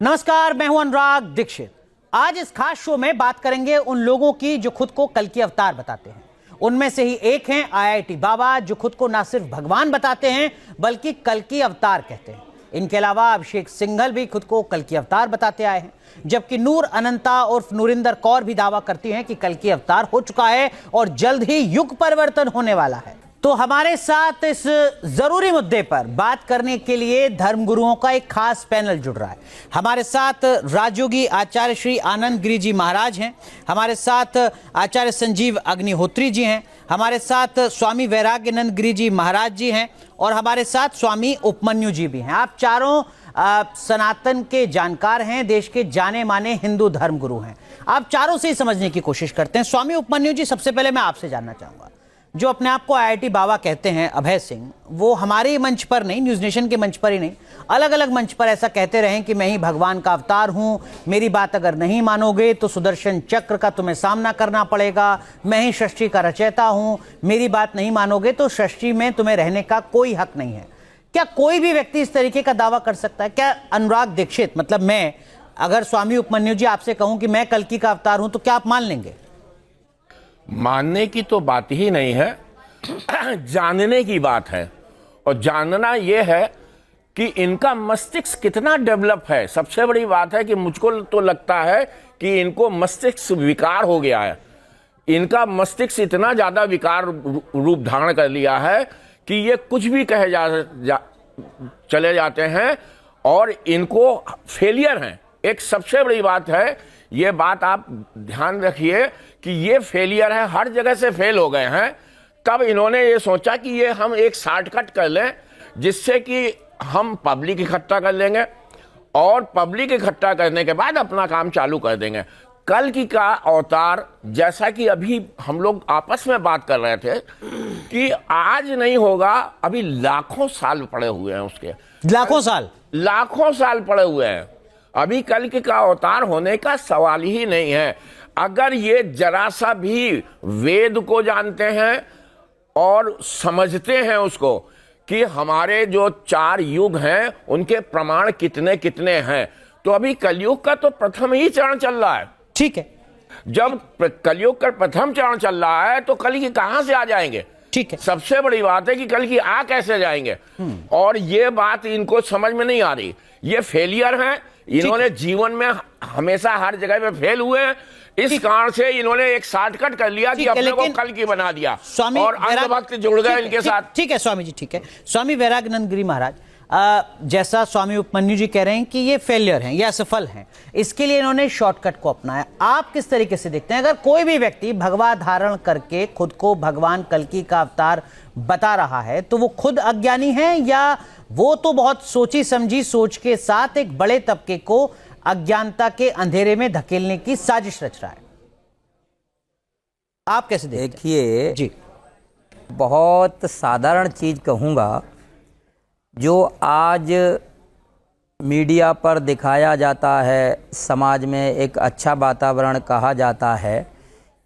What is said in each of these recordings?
नमस्कार, मैं हूं अनुराग दीक्षित। आज इस खास शो में बात करेंगे उन लोगों की जो खुद को कल की अवतार बताते हैं। उनमें से ही एक हैं IIT बाबा, जो खुद को ना सिर्फ भगवान बताते हैं बल्कि कल की अवतार कहते हैं। इनके अलावा अभिषेक सिंघल भी खुद को कल की अवतार बताते आए हैं, जबकि नूर अनंता उर्फ नूरिंदर कौर भी दावा करती हैं कि कल की अवतार हो चुका है और जल्द ही युग परिवर्तन होने वाला है। तो हमारे साथ इस जरूरी मुद्दे पर बात करने के लिए धर्मगुरुओं का एक खास पैनल जुड़ रहा है। हमारे साथ राजयोगी आचार्य श्री आनंद गिरी जी महाराज हैं, हमारे साथ आचार्य संजीव अग्निहोत्री जी हैं, हमारे साथ स्वामी वैराग्यानंद गिरी जी महाराज जी हैं और हमारे साथ स्वामी उपमन्यु जी भी हैं। आप चारों सनातन के जानकार हैं, देश के जाने माने हिंदू धर्मगुरु हैं। आप चारों से ही समझने की कोशिश करते हैं। स्वामी उपमन्यु जी, सबसे पहले मैं आपसे जानना चाहूंगा, जो अपने आप को IIT बाबा कहते हैं अभय सिंह, वो हमारे मंच पर नहीं, न्यूज़ नेशन के मंच पर ही नहीं, अलग अलग मंच पर ऐसा कहते रहे कि मैं ही भगवान का अवतार हूं, मेरी बात अगर नहीं मानोगे तो सुदर्शन चक्र का तुम्हें सामना करना पड़ेगा, मैं ही सृष्टि का रचयिता हूं, मेरी बात नहीं मानोगे तो सृष्टि में तुम्हें रहने का कोई हक नहीं है। क्या कोई भी व्यक्ति इस तरीके का दावा कर सकता है? क्या अनुराग दीक्षित, मतलब मैं अगर स्वामी उपमन्यु जी आपसे कहूं कि मैं कल्कि का अवतार हूं, तो क्या आप मान लेंगे? मानने की तो बात ही नहीं है, जानने की बात है। और जानना यह है कि इनका मस्तिष्क कितना डेवलप है। सबसे बड़ी बात है कि मुझको तो लगता है कि इनको मस्तिष्क विकार हो गया है। इनका मस्तिष्क इतना ज्यादा विकार रूप धारण कर लिया है कि ये कुछ भी कहे चले जाते हैं और इनको फेलियर हैं। एक सबसे बड़ी बात है, ये बात आप ध्यान रखिए कि ये फेलियर है, हर जगह से फेल हो गए हैं। तब इन्होंने ये सोचा कि ये हम एक शॉर्टकट कर लें जिससे कि हम पब्लिक इकट्ठा कर लेंगे और पब्लिक इकट्ठा करने के बाद अपना काम चालू कर देंगे। कल की का अवतार, जैसा कि अभी हम लोग आपस में बात कर रहे थे कि आज नहीं होगा, अभी लाखों साल पड़े हुए हैं उसके। लाखों साल पड़े हुए हैं। अभी कल की का अवतार होने का सवाल ही नहीं है। अगर ये जरा सा भी वेद को जानते हैं और समझते हैं उसको कि हमारे जो 4 युग हैं उनके प्रमाण कितने कितने हैं, तो अभी कलयुग का तो प्रथम ही चरण चल रहा है। ठीक है, जब कलयुग का प्रथम चरण चल रहा है तो कल की कहां से आ जाएंगे? ठीक है, सबसे बड़ी बात है कि कल की आ कैसे जाएंगे, और ये बात इनको समझ में नहीं आ रही। ये फेलियर हैं, इन्होंने जीवन में हमेशा हर जगह पे फेल हुए हैं। इस कारण से इन्होंने एक शॉर्टकट कर लिया कि अपने को कल की बना दिया और अंधभक्त जुड़ गए इनके साथ। ठीक है स्वामी जी, ठीक है। स्वामी वैराग्यानंद गिरी महाराज, जैसा स्वामी उपमन्यु जी कह रहे हैं कि ये फेलियर हैं, ये असफल हैं, इसके लिए इन्होंने शॉर्टकट को अपनाया। आप किस तरीके से देखते हैं? अगर कोई भी व्यक्ति भगवा धारण करके खुद को भगवान कल्कि का अवतार बता रहा है तो वो खुद अज्ञानी है, या वो तो बहुत सोची समझी सोच के साथ एक बड़े तबके को अज्ञानता के अंधेरे में धकेलने की साजिश रच रहा है? आप कैसे देखते हैं? देखिए जी, बहुत साधारण चीज कहूँगा, जो आज मीडिया पर दिखाया जाता है, समाज में एक अच्छा वातावरण कहा जाता है,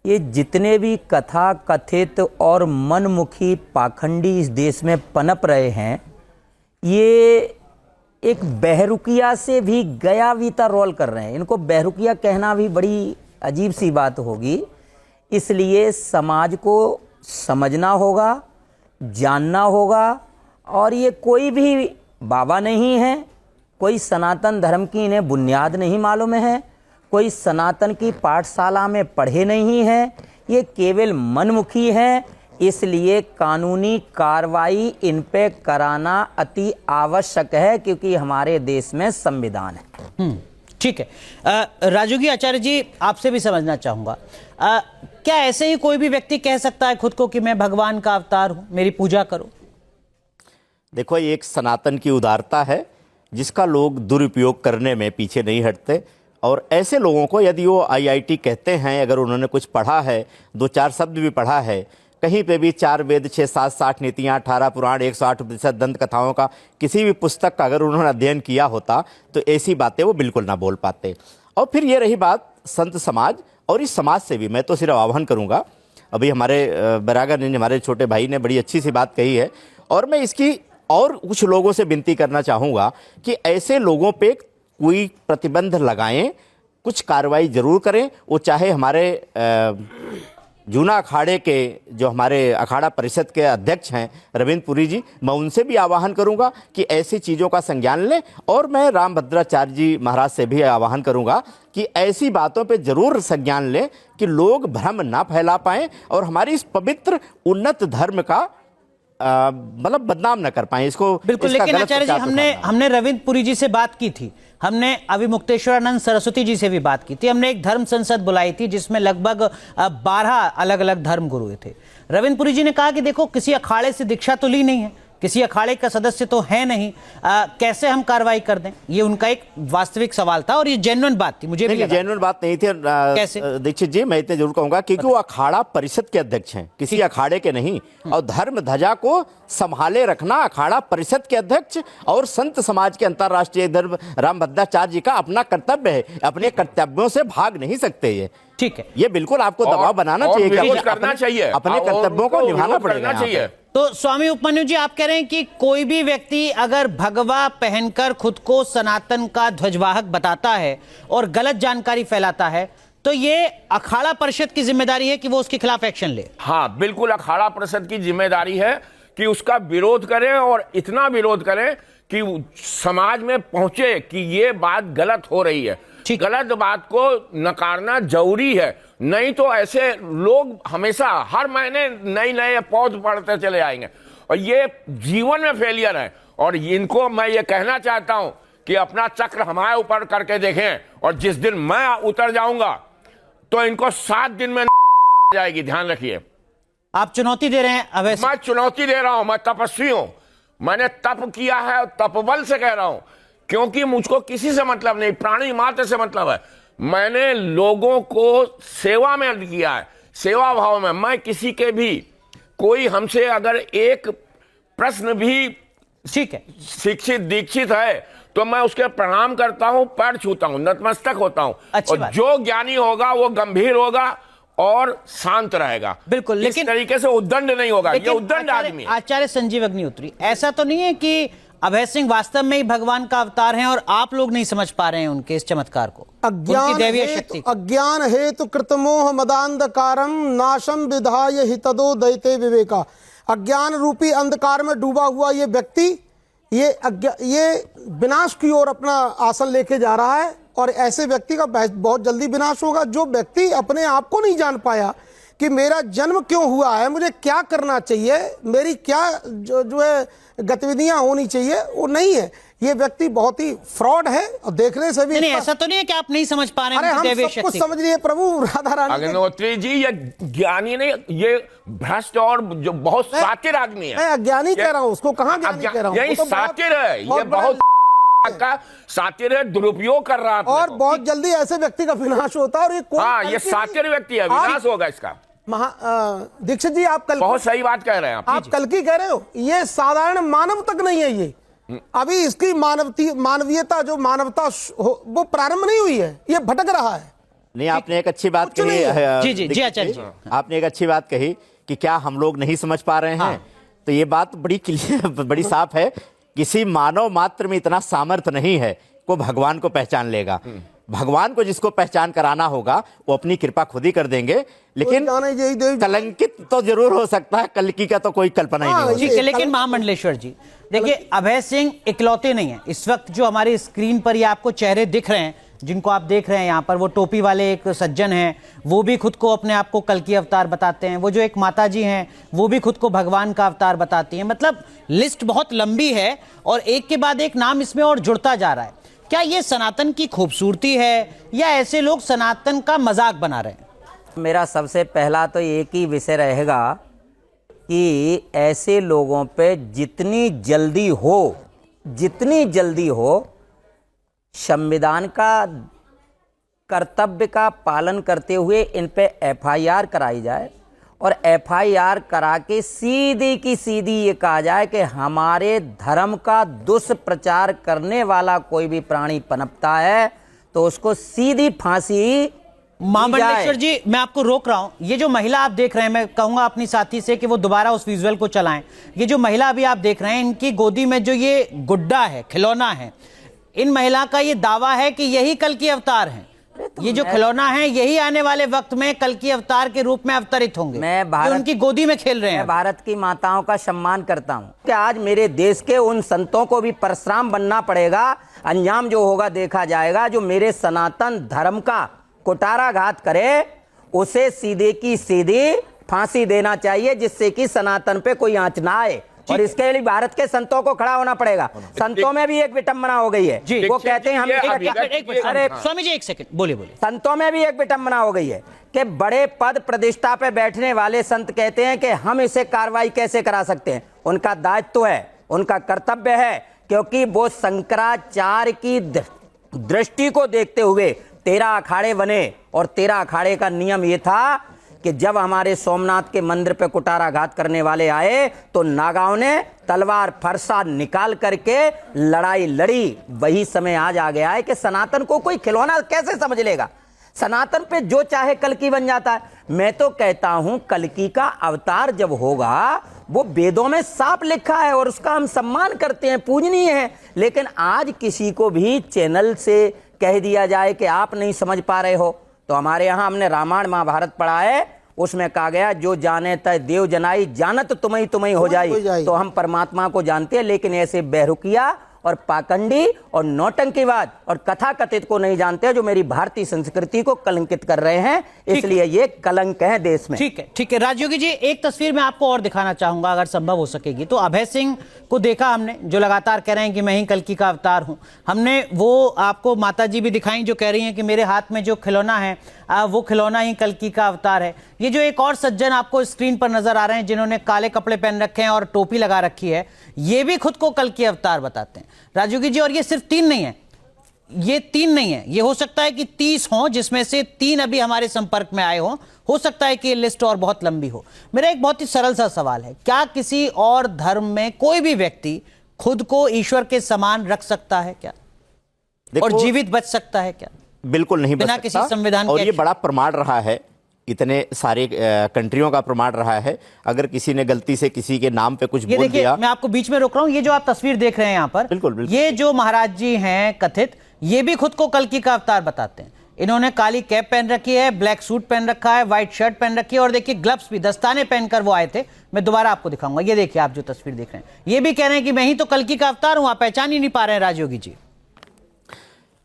ये जितने भी कथा कथित और मनमुखी पाखंडी इस देश में पनप रहे हैं, ये एक बहरूकिया से भी गया बीता रोल कर रहे हैं। इनको बहरूकिया कहना भी बड़ी अजीब सी बात होगी। इसलिए समाज को समझना होगा, जानना होगा, और ये कोई भी बाबा नहीं है, कोई सनातन धर्म की इन्हें बुनियाद नहीं मालूम है, कोई सनातन की पाठशाला में पढ़े नहीं हैं, ये केवल मनमुखी हैं। इसलिए कानूनी कार्रवाई इन पे कराना अति आवश्यक है, क्योंकि हमारे देश में संविधान है। ठीक है। राजयोगी आचार्य जी, आपसे भी समझना चाहूंगा, क्या ऐसे ही कोई भी व्यक्ति कह सकता है खुद को कि मैं भगवान का अवतार हूं, मेरी पूजा करो? देखो, ये एक सनातन की उदारता है जिसका लोग दुरुपयोग करने में पीछे नहीं हटते। और ऐसे लोगों को, यदि वो IIT कहते हैं, अगर उन्होंने कुछ पढ़ा है, 2-4 शब्द भी पढ़ा है, कहीं पे भी 4 वेद, 6, 7, 60 नीतियाँ, 18 पुराण, 108 उपनिषद, दंत कथाओं का किसी भी पुस्तक का अगर उन्होंने अध्ययन किया होता तो ऐसी बातें वो बिल्कुल ना बोल पाते। और फिर ये रही बात संत समाज, और इस समाज से भी मैं तो सिर्फ आह्वान करूँगा। अभी हमारे वैराग्यानंद, हमारे छोटे भाई ने बड़ी अच्छी सी बात कही है, और मैं इसकी और कुछ लोगों से विनती करना चाहूँगा कि ऐसे लोगों पे कोई प्रतिबंध लगाएं, कुछ कार्रवाई जरूर करें। वो चाहे हमारे जूना अखाड़े के जो हमारे अखाड़ा परिषद के अध्यक्ष हैं रविंद्र पुरी जी, मैं उनसे भी आह्वान करूंगा कि ऐसी चीज़ों का संज्ञान लें। और मैं रामभद्राचार्य जी महाराज से भी आह्वान करूंगा कि ऐसी बातों पे जरूर संज्ञान लें कि लोग भ्रम ना फैला पाएं और हमारी इस पवित्र उन्नत धर्म का मतलब बदनाम न कर पाए इसको। बिल्कुल, लेकिन आचार्य जी हमने रविंद्र पुरी जी से बात की थी, हमने अभी मुक्तेश्वरानंद सरस्वती जी से भी बात की थी, हमने एक धर्म संसद बुलाई थी जिसमें लगभग 12 अलग अलग धर्म गुरु थे। रविंद्र पुरी जी ने कहा कि देखो, किसी अखाड़े से दीक्षा तो ली नहीं है, किसी अखाड़े का सदस्य तो है नहीं, कैसे हम कार्रवाई कर दें? ये उनका एक वास्तविक सवाल था और ये जेन्युइन बात थी। मुझे भी जेन्युइन बात नहीं थी कैसे? दीक्षित जी, मैं इतने जरूर कहूंगा क्योंकि वो अखाड़ा परिषद के अध्यक्ष हैं, किसी अखाड़े के नहीं। और धर्म ध्वजा को संभाले रखना अखाड़ा परिषद के अध्यक्ष और संत समाज के अंतर्राष्ट्रीय धर्म रामभद्राचार्य जी का अपना कर्तव्य है। अपने कर्तव्यों से भाग नहीं सकते ये। ठीक है, ये बिल्कुल आपको दबाव बनाना चाहिए, करना चाहिए, अपने कर्तव्यों को निभाना पड़ेगा चाहिए। तो स्वामी उपमन्यु जी, आप कह रहे हैं कि कोई भी व्यक्ति अगर भगवा पहनकर खुद को सनातन का ध्वजवाहक बताता है और गलत जानकारी फैलाता है, तो ये अखाड़ा परिषद की जिम्मेदारी है कि वो उसके खिलाफ एक्शन ले। हाँ, बिल्कुल अखाड़ा परिषद की जिम्मेदारी है कि उसका विरोध करें और इतना विरोध करें कि समाज में पहुंचे कि ये बात गलत हो रही है। गलत बात को नकारना जरूरी है, नहीं तो ऐसे लोग हमेशा हर महीने नए नए पौध पढ़ते चले आएंगे और ये जीवन में फेलियर है। और इनको मैं ये कहना चाहता हूं कि अपना चक्र हमारे ऊपर करके देखें और जिस दिन मैं उतर जाऊंगा तो इनको 7 दिन में जाएगी, ध्यान रखिए। आप चुनौती दे रहे हैं अवैध? मैं चुनौती दे रहा हूं, मैं तपस्वी हूं, मैंने तप किया है, तपबल से कह रहा हूं, क्योंकि मुझको किसी से मतलब नहीं, प्राणी मात्र से मतलब है। मैंने लोगों को सेवा में किया है, सेवा भाव में। मैं किसी के भी कोई हमसे अगर एक प्रश्न भी ठीक है शिक्षित दीक्षित है तो मैं उसके प्रणाम करता हूं, पैर छूता हूं, नतमस्तक होता हूं। और जो ज्ञानी होगा वो गंभीर होगा और शांत रहेगा। बिल्कुल, लेकिन इस तरीके से उद्दंड नहीं होगा। ये उद्दंड आदमी है। आचार्य संजीव अग्निहोत्री, ऐसा तो नहीं है कि अभय सिंह वास्तव में ही भगवान का अवतार हैं और आप लोग नहीं समझ पा रहे हैं उनके इस चमत्कार को, उनकी दैवीय शक्ति को? अज्ञान हेतु कृतमोह मदांधकारम नाशम विधाय हितदो दैते विवेका। अज्ञान रूपी अंधकार में डूबा हुआ ये व्यक्ति ये विनाश की ओर अपना आसन लेके जा रहा है और ऐसे व्यक्ति का बहुत जल्दी विनाश होगा। जो व्यक्ति अपने आप को नहीं जान पाया कि मेरा जन्म क्यों हुआ है, मुझे क्या करना चाहिए, मेरी क्या जो है गतिविधियां होनी चाहिए, वो नहीं है। ये व्यक्ति बहुत ही फ्रॉड है और देखने से भी नहीं, ऐसा तो नहीं है कि आप नहीं समझ पा रहे हैं। अरे हम सब कुछ समझ लिए प्रभु राधा रानी। अग्निहोत्री जी, ये ज्ञानी नहीं, ये भ्रष्ट और जो बहुत सातिर आदमी है। मैं अज्ञानी कह रहा हूँ, उसको कहाँ ज्ञानी कह रहा हूँ? यही सातिर है, ये बहुत का सातिर है, दुरुपयोग कर रहा है और बहुत जल्दी ऐसे व्यक्ति का विनाश होता है। और ये हाँ, ये सातिर व्यक्ति है, विनाश होगा इसका। दीक्षित जी, आप कल बहुत सही बात कह रहे हैं आप कल की कह रहे हो। ये साधारण मानव तक नहीं है, ये अभी इसकी मानवीयता जो मानवता वो प्रारंभ नहीं हुई है, ये भटक रहा है। नहीं, आपने एक अच्छी बात कही। जी आचार्य जी, आपने एक अच्छी बात कही कि क्या हम लोग नहीं समझ पा रहे हैं। तो ये बात बड़ी क्लियर, बड़ी साफ है। किसी मानव मात्र में इतना सामर्थ्य नहीं है को भगवान को पहचान लेगा। भगवान को जिसको पहचान कराना होगा वो अपनी कृपा खुद ही कर देंगे, लेकिन कलंकित तो जरूर हो सकता है, कलकी का तो कोई कल्पना ही नहीं ठीक है। लेकिन महामंडलेश्वर जी देखिए, अभय सिंह इकलौते नहीं है। इस वक्त जो हमारी स्क्रीन पर ये आपको चेहरे दिख रहे हैं, जिनको आप देख रहे हैं यहाँ पर, वो टोपी वाले एक सज्जन हैं, वो भी खुद को अपने आप को कल्कि अवतार बताते हैं। वो जो एक माता जी हैं, वो भी खुद को भगवान का अवतार बताती हैं। मतलब लिस्ट बहुत लंबी है और एक के बाद एक नाम इसमें और जुड़ता जा रहा है। क्या ये सनातन की खूबसूरती है या ऐसे लोग सनातन का मजाक बना रहे हैं? मेरा सबसे पहला तो एक ही विषय रहेगा कि ऐसे लोगों पे जितनी जल्दी हो संविधान का कर्तव्य का पालन करते हुए इन पे एफआईआर कराई जाए और एफआईआर करा के सीधी की सीधी ये कहा जाए कि हमारे धर्म का दुष्प्रचार करने वाला कोई भी प्राणी पनपता है तो उसको सीधी फांसी। महामंडलेश्वर जी, मैं आपको रोक रहा हूं। ये जो महिला आप देख रहे हैं, मैं कहूंगा अपनी साथी से कि वो दोबारा उस विजुअल को चलाएं। ये जो महिला अभी आप देख रहे हैं, इनकी गोदी में जो ये गुड्डा है, खिलौना है, इन महिला का ये दावा है कि यही कल की अवतार हैं। ये जो खिलौना है यही आने वाले वक्त में कल की अवतार के रूप में अवतरित होंगे। मैं उनकी गोदी में खेल रहे हैं। मैं भारत की माताओं का सम्मान करता हूं कि आज मेरे देश के उन संतों को भी परशुराम बनना पड़ेगा। अंजाम जो होगा देखा जाएगा। जो मेरे सनातन धर्म का कुटाराघात करे उसे सीधे की सीधी फांसी देना चाहिए, जिससे कि सनातन पे कोई आंच ना आए। और इसके लिए भारत के संतों को खड़ा होना पड़ेगा। संतों में भी एक विटंबना हो गई है। वो कहते हैं हम अरे स्वामी जी एक सेकंड, बोलिए बोलिए। संतों में भी एक विटंबना हो गई है कि बड़े पद प्रतिष्ठा पे बैठने वाले संत कहते हैं कि हम इसे कार्रवाई कैसे करा सकते हैं। उनका दायित्व है, उनका कर्तव्य है, क्योंकि वो शंकराचार्य की दृष्टि को देखते हुए 13 अखाड़े बने। और 13 अखाड़े का नियम ये था कि जब हमारे सोमनाथ के मंदिर पे कुटाराघात करने वाले आए तो नागाओं ने तलवार फरसा निकाल करके लड़ाई लड़ी। वही समय आज आ गया है कि सनातन को कोई खिलौना कैसे समझ लेगा। सनातन पे जो चाहे कल्कि बन जाता है। मैं तो कहता हूं कल्कि का अवतार जब होगा वो वेदों में साफ लिखा है और उसका हम सम्मान करते हैं, पूजनीय है। लेकिन आज किसी को भी चैनल से कह दिया जाए कि आप नहीं समझ पा रहे हो, तो हमारे यहाँ हमने रामायण महाभारत पढ़ा है, उसमें कहा गया जो जाने तय देव जनाई, जानत तुम्हें हो जाए। तो हम परमात्मा को जानते हैं, लेकिन ऐसे बहरूकिया और पाखंडी और नौटंकीवाद और कथा कथित को नहीं जानते, जो मेरी भारतीय संस्कृति को कलंकित कर रहे हैं। इसलिए ये कलंक है देश में। ठीक है राजयोगी जी, एक तस्वीर मैं आपको और दिखाना चाहूंगा अगर संभव हो सकेगी तो। अभय सिंह को देखा हमने, जो लगातार कह रहे हैं कि मैं ही कल्कि का अवतार हूं। हमने वो आपको माता जी भी दिखाई जो कह रही हैं कि मेरे हाथ में जो खिलौना है वो खिलौना ही कल्कि का अवतार है। ये जो एक और सज्जन आपको स्क्रीन पर नजर आ रहे हैं जिन्होंने काले कपड़े पहन रखे हैं और टोपी लगा रखी है, ये भी खुद को कल्कि अवतार बताते हैं राजयोगी जी। और ये सिर्फ 3 नहीं है, ये 3 नहीं है, ये हो सकता है कि 30 हों, जिसमें से 3 अभी हमारे संपर्क में आए हों। हो सकता है कि ये लिस्ट और बहुत लंबी हो। मेरा एक बहुत ही सरल सा सवाल है, क्या किसी और धर्म में कोई भी व्यक्ति खुद को ईश्वर के समान रख सकता है क्या, और जीवित बच सकता है क्या? बिल्कुल नहीं बच बिना सकता। किसी संविधान और के ये बड़ा प्रमाण रहा है, इतने सारे कंट्रियों का प्रमाण रहा है। अगर किसी ने गलती से किसी के नाम पे कुछ बोल दिया। मैं आपको बीच में रोक रहा हूं, ये जो आप तस्वीर देख रहे हैं यहां पर, बिल्कुल। ये जो महाराज जी हैं कथित, ये भी खुद को कल्कि का अवतार बताते हैं। इन्होंने काली कैप पहन रखी है, ब्लैक सूट पहन रखा है, व्हाइट शर्ट पहन रखी है, और देखिए ग्लव्स भी, दस्ताने पहनकर वो आए थे। मैं दोबारा आपको दिखाऊंगा। ये देखिए आप जो तस्वीर देख रहे हैं, ये भी कह रहे हैं कि मैं ही तो कल्कि का अवतार हूं। आप पहचान ही नहीं पा रहे हैं राजयोगी जी।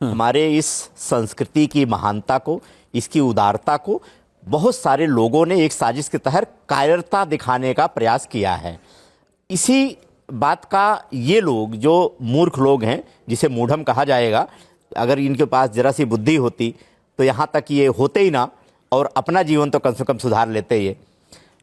हमारे इस संस्कृति की महानता को, इसकी उदारता को बहुत सारे लोगों ने एक साजिश के तहत कायरता दिखाने का प्रयास किया है। इसी बात का ये लोग, जो मूर्ख लोग हैं, जिसे मूढ़म कहा जाएगा, अगर इनके पास जरा सी बुद्धि होती तो यहाँ तक ये होते ही ना, और अपना जीवन तो कम से कम सुधार लेते ये।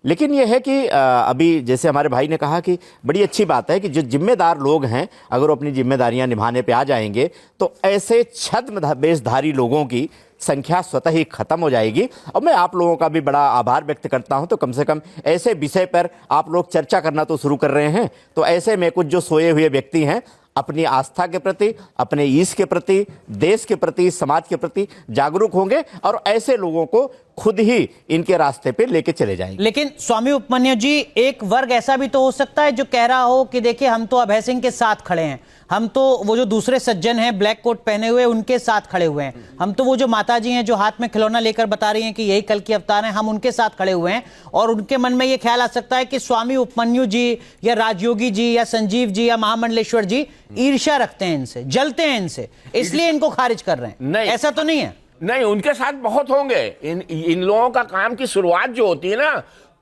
लेकिन यह है कि अभी जैसे हमारे भाई ने कहा कि बड़ी अच्छी बात है कि जो जिम्मेदार लोग हैं, अगर वो अपनी जिम्मेदारियां निभाने पे आ जाएंगे तो ऐसे छद्म वेशधारी लोगों की संख्या स्वतः ही खत्म हो जाएगी। और मैं आप लोगों का भी बड़ा आभार व्यक्त करता हूं। तो कम से कम ऐसे विषय पर आप लोग चर्चा करना तो शुरू कर रहे हैं। तो ऐसे में कुछ जो सोए हुए व्यक्ति हैं, अपनी आस्था के प्रति, अपने ईश के प्रति, देश के प्रति, समाज के प्रति जागरूक होंगे, और ऐसे लोगों को खुद ही इनके रास्ते पे लेके चले जाएंगे। लेकिन स्वामी उपमन्यु जी, एक वर्ग ऐसा भी तो हो सकता है जो कह रहा हो कि देखिए हम तो अभय सिंह के साथ खड़े हैं, हम तो वो जो दूसरे सज्जन हैं ब्लैक कोट पहने हुए उनके साथ खड़े हुए हैं, हम तो वो जो माता जी हैं जो हाथ में खिलौना लेकर बता रही हैं कि यही कल की अवतार हैं, हम उनके साथ खड़े हुए हैं। और उनके मन में ये ख्याल आ सकता है कि स्वामी उपमन्यु जी या राजयोगी जी या संजीव जी या महामंडलेश्वर जी ईर्ष्या रखते हैं इनसे, जलते हैं इनसे, इसलिए इनको खारिज कर रहे हैं। नहीं, ऐसा तो नहीं है। नहीं, उनके साथ बहुत होंगे। इन लोगों का काम की शुरुआत जो होती है ना,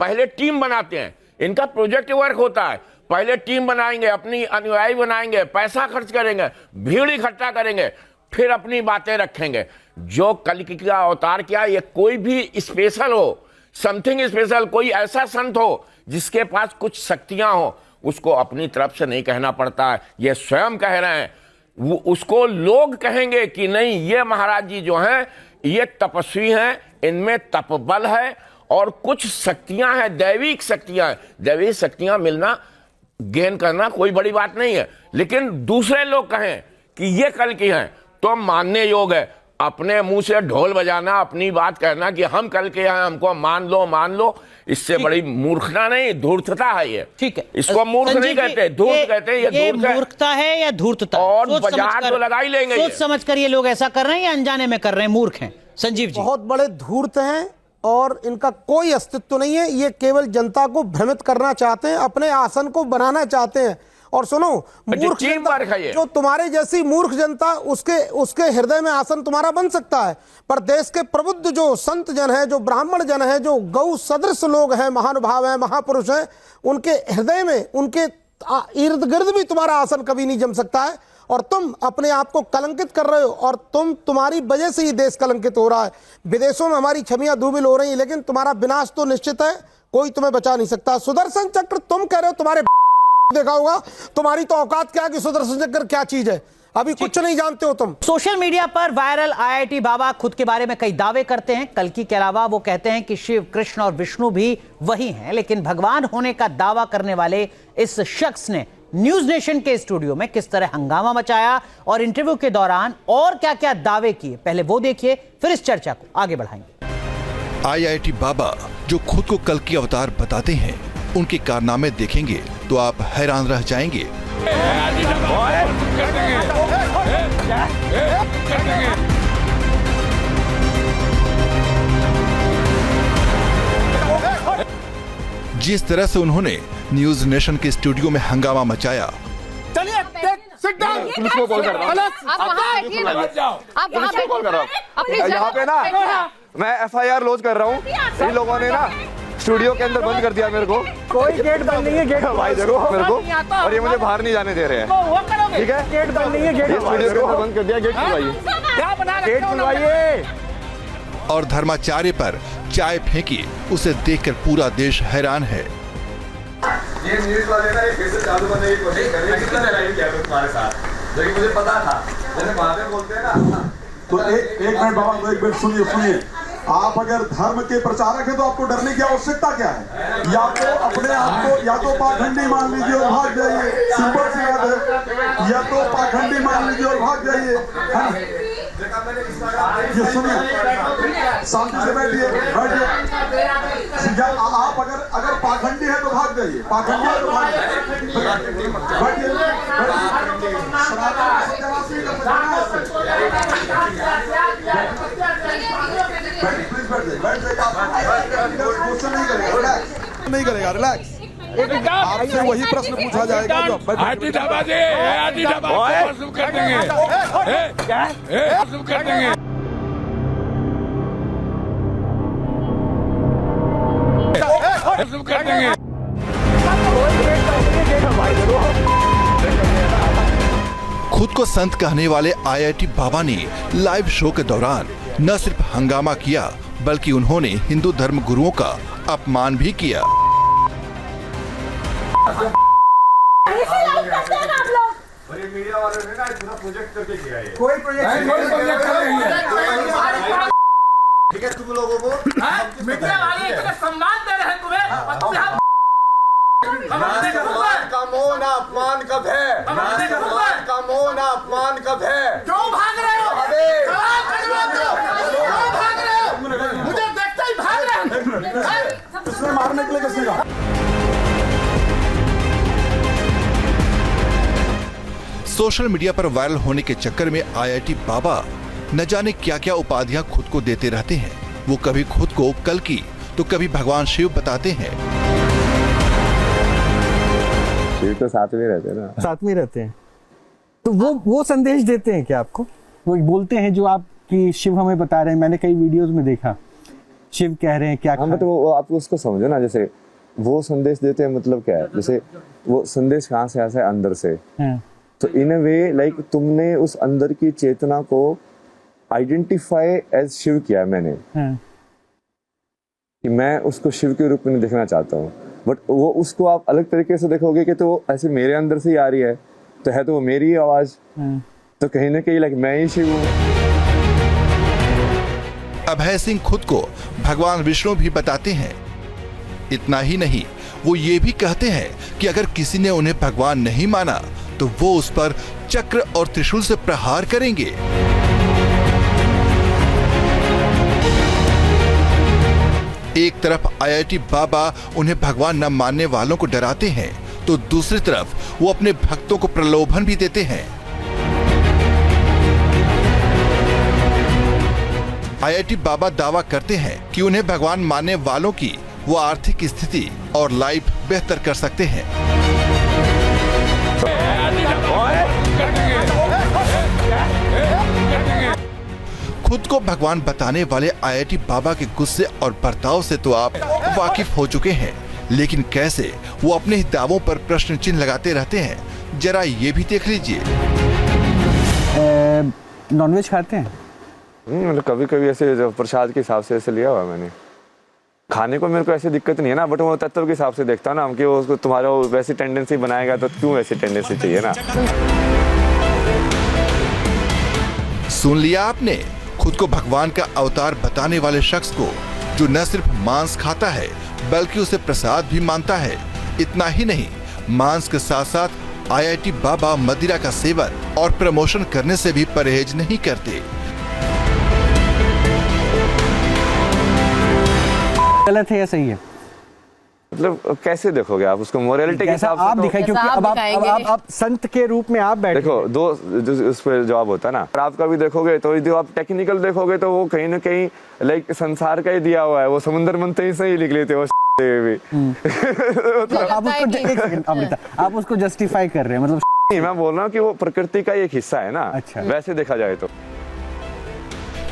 पहले टीम बनाते हैं। इनका प्रोजेक्ट वर्क होता है, पहले टीम बनाएंगे, अपनी अनुयायी बनाएंगे, पैसा खर्च करेंगे, भीड़ इकट्ठा करेंगे, फिर अपनी बातें रखेंगे। जो कल्कि का अवतार किया, ये कोई भी स्पेशल हो, समथिंग स्पेशल, कोई ऐसा संत हो जिसके पास कुछ शक्तियां हो, उसको अपनी तरफ से नहीं कहना पड़ता है, ये स्वयं कह रहे हैं। वो उसको लोग कहेंगे कि नहीं, ये महाराज जी जो हैं ये तपस्वी हैं, इनमें तपबल है और कुछ शक्तियां हैं, दैविक शक्तियां हैं। दैविक शक्तियां मिलना, गेन करना कोई बड़ी बात नहीं है। लेकिन दूसरे लोग कहें कि ये कल्कि हैं तो मानने योग्य है। अपने मुंह से ढोल बजाना, अपनी बात कहना कि हम कल के हैं, हमको मान लो, इससे बड़ी मूर्खता नहीं, धूर्तता है ये। ठीक है, इसको मूर्ख नहीं कहते, धूर्त कहते हैं। ये मूर्खता है या धूर्तता? और बाजार तो लगा ही लेंगे। सोच समझ कर ये लोग ऐसा कर रहे हैं या अनजाने में कर रहे हैं? मूर्ख हैं संजीव जी। बहुत बड़े धूर्त हैं और इनका कोई अस्तित्व नहीं है। ये केवल जनता को भ्रमित करना चाहते हैं, अपने आसन को बनाना चाहते हैं। और सुनो, मूर्ख जनता, जो तुम्हारे जैसी मूर्ख जनता, उसके हृदय में आसन तुम्हारा बन सकता है, पर देश के प्रबुद्ध जो संत जन है, जो ब्राह्मण जन है, जो गौ सदृश लोग हैं, महानुभाव हैं, महापुरुष हैं, उनके हृदय में, उनके इर्द गिर्द भी तुम्हारा आसन कभी नहीं जम सकता है। और तुम अपने आप को कलंकित कर रहे हो, और तुम्हारी वजह से ही देश कलंकित हो रहा है। विदेशों में हमारी छवियां धूमिल हो रही हैं, लेकिन तुम्हारा विनाश तो निश्चित है, कोई तुम्हें बचा नहीं सकता। सुदर्शन चक्र तुम कह रहे हो, तुम्हारे देखा होगा, तुम्हारी तो औकात क्या है कि सुदर्शन चक्र क्या चीज है, अभी कुछ नहीं जानते हो तुम। सोशल मीडिया पर वायरल आईआईटी बाबा खुद के बारे में कई दावे करते हैं। कल्कि के अलावा वो कहते हैं कि शिव, कृष्ण और विष्णु भी वही हैं, लेकिन भगवान होने का दावा करने वाले इस शख्स ने न्यूज नेशन के स्टूडियो में किस तरह हंगामा मचाया और इंटरव्यू के दौरान और क्या क्या दावे किए, पहले वो देखिए, फिर इस चर्चा को आगे बढ़ाएंगे। आईआईटी बाबा जो खुद को कल्कि अवतार बताते हैं, उनके कारनामे देखेंगे तो आप हैरान रह जाएंगे। जिस तरह से उन्होंने न्यूज नेशन के स्टूडियो में हंगामा मचाया, चलिए पुलिस को कॉल कर रहा हूँ। यहाँ पे ना मैं एफआईआर लॉन्च कर रहा हूँ। इन लोगों ने ना स्टूडियो के अंदर बंद कर दिया मेरे को। कोई गेट बंद नहीं है, गेट भाई देखो मेरे को, और ये मुझे बाहर नहीं जाने दे रहे हैं। ठीक है, गेट बंद नहीं है, गेट स्टूडियो के अंदर बंद कर दिया। गेट खुलवाइए, गेट खुलवाइए। और धर्माचार्य पर चाय फेंकी, उसे देखकर पूरा देश हैरान है। ये न्यूज़ वाले ना फिर से चालू करने की कोशिश कर रहे हैं। कितना लड़ाई किया तुम्हारे साथ, जो कि मुझे पता था। जैसे वहाँ पे बोलते हैं ना, तो एक मिनट बाबा, तो एक मिनट सुनिए। आप अगर धर्म के प्रचारक हैं तो आपको डरने की आवश्यकता क्या है? या तो अपने आप को या तो पाखंडी मान लीजिए और भाग जाइए, सिंपल सी बात है। या तो पाखंडी मान लीजिए और भाग जाइए, है ना? ये सुनिए, शांति से बैठिए। आप अगर पाखंडी है तो भाग जाइए, पाखंडी है तो भाग जाइए। नहीं करेगा, रिलैक्स। आपसे वही प्रश्न पूछा जाएगा जो कर देंगे। खुद को संत कहने वाले आईआईटी बाबा ने लाइव शो के दौरान न सिर्फ हंगामा किया, बल्कि उन्होंने हिंदू धर्म गुरुओं का अपमान भी किया। मीडिया वालों ने ना पूरा प्रोजेक्ट करके किया है। कोई प्रोजेक्ट नहीं है। ठीक है, तुम लोगों को मीडिया वाले इतना सम्मान दे रहे हैं तुम्हें, और तुम यहाँ सम्मान का मोह ना अपमान कब है? सम्मान का मोह ना अपमान कब है? क्यों भाग रहे हो? सवाल क्यों भाग रहे हो? मुझे देखते ही भाग रहे हो। इसमें मारने के लिए किसने कहा? सोशल मीडिया पर वायरल होने के चक्कर में आईआईटी बाबा न जाने क्या क्या उपाधियां खुद को देते रहते हैं। वो कभी खुद को कल्कि तो कभी भगवान शिव बताते हैं। शिव तो साथ में रहते हैं ना। साथ में रहते हैं, तो वो संदेश देते हैं क्या आपको? वो बोलते हैं जो आप कि शिव हमें बता रहे हैं। मैंने कई वीडियोस में देखा, शिव कह रहे हैं क्या। हाँ, मतलब वो आप उसको समझो ना, जैसे वो संदेश देते हैं, मतलब क्या है? जैसे वो संदेश कहाँ से आता है? अंदर से। तो इन अ वे लाइक तुमने उस अंदर की चेतना को आइडेंटिफाई एज शिव किया मैंने, कि मैं उसको शिव के रूप में देखना चाहता हूँ। बट वो उसको आप अलग तरीके से देखोगे कि तो ऐसे मेरे अंदर से ही आ रही है, तो वो मेरी आवाज, तो कहीं ना कहीं लाइक मैं ही शिव हूँ। अभय सिंह खुद को भगवान विष्णु भी बताते हैं। इतना ही नहीं, वो ये भी कहते हैं कि अगर किसी ने उन्हें भगवान नहीं माना तो वो उस पर चक्र और त्रिशूल से प्रहार करेंगे। एक तरफ आईआईटी बाबा उन्हें भगवान न मानने वालों को डराते हैं, तो दूसरी तरफ वो अपने भक्तों को प्रलोभन भी देते हैं। आईआईटी बाबा दावा करते हैं कि उन्हें भगवान मानने वालों की वो आर्थिक स्थिति और लाइफ बेहतर कर सकते हैं। खुद को भगवान बताने वाले आईआईटी बाबा के गुस्से और बर्ताव से तो आप वाकिफ हो चुके हैं, लेकिन कैसे वो अपने ही दावों पर प्रश्न चिन्ह लगाते रहते हैं, जरा ये भी देख लीजिए। नॉनवेज खाते हैं? मतलब कभी कभी ऐसे जो प्रसाद के हिसाब से ऐसे लिया हुआ मैंने। खाने को मेरे को ऐसी दिक्कत नहीं है ना, बट वो तत्व के हिसाब से देखता ना हम कि वो तुम्हारा वो वैसी टेंडेंसी बनाएगा तो क्यों वैसी टेंडेंसी चाहिए ना। सुन लिया आपने, खुद को भगवान का अवतार बताने वाले शख्स को, जो न सिर्फ मांस खाता है बल्कि उसे प्रसाद भी मानता है। इतना ही नहीं, मांस के साथ साथ आईआईटी बाबा मदिरा का सेवन और प्रमोशन करने से भी परहेज नहीं करते। गलत है या सही है? मतलब कैसे देखोगे आप उसको मोरालिटी के हिसाब से? आप दिखाएं, क्योंकि अब आप संत के रूप में आप बैठे। देखो दो उस पर जवाब होता है ना, और आपका भी देखोगे तो जो आप टेक्निकल देखोगे तो वो कहीं ना कहीं लाइक संसार का ही दिया हुआ है, वो समुद्र मंथन से ही लिख लेते हो भी। आप उसको जस्टिफाई कर रहे हैं, मतलब नहीं, मैं बोल रहा हूँ कि वो प्रकृति का एक हिस्सा है ना। अच्छा। वैसे देखा जाए तो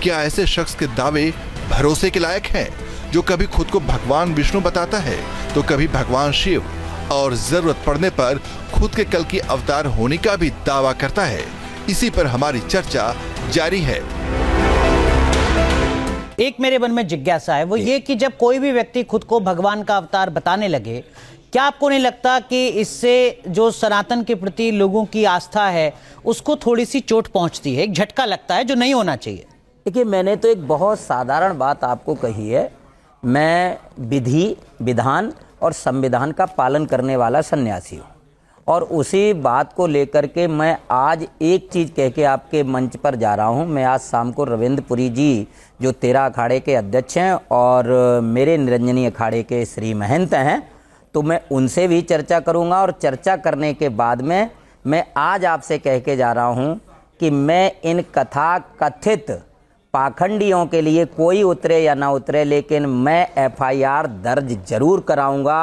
क्या ऐसे शख्स के दावे भरोसे के लायक हैं, जो कभी खुद को भगवान विष्णु बताता है तो कभी भगवान शिव, और जरूरत पड़ने पर खुद के कल की अवतार होने का भी दावा करता है? इसी पर हमारी चर्चा जारी है। एक मेरे मन में जिज्ञासा है, वो ये कि जब कोई भी व्यक्ति खुद को भगवान का अवतार बताने लगे, क्या आपको नहीं लगता कि इससे जो सनातन के प्रति लोगों की आस्था है उसको थोड़ी सी चोट पहुंचती है, एक झटका लगता है जो नहीं होना चाहिए? देखिए, मैंने तो एक बहुत साधारण बात आपको कही है। मैं विधि, विधान और संविधान का पालन करने वाला सन्यासी हूँ, और उसी बात को लेकर के मैं आज एक चीज़ कह के आपके मंच पर जा रहा हूँ। मैं आज शाम को रविंद्रपुरी जी, जो 13 अखाड़े के अध्यक्ष हैं और मेरे निरंजनी अखाड़े के श्री महंत हैं, तो मैं उनसे भी चर्चा करूँगा, और चर्चा करने के बाद में मैं आज आपसे कह के जा रहा हूँ कि मैं इन कथा कथित पाखंडियों के लिए कोई उतरे या ना उतरे, लेकिन मैं एफआईआर दर्ज जरूर कराऊंगा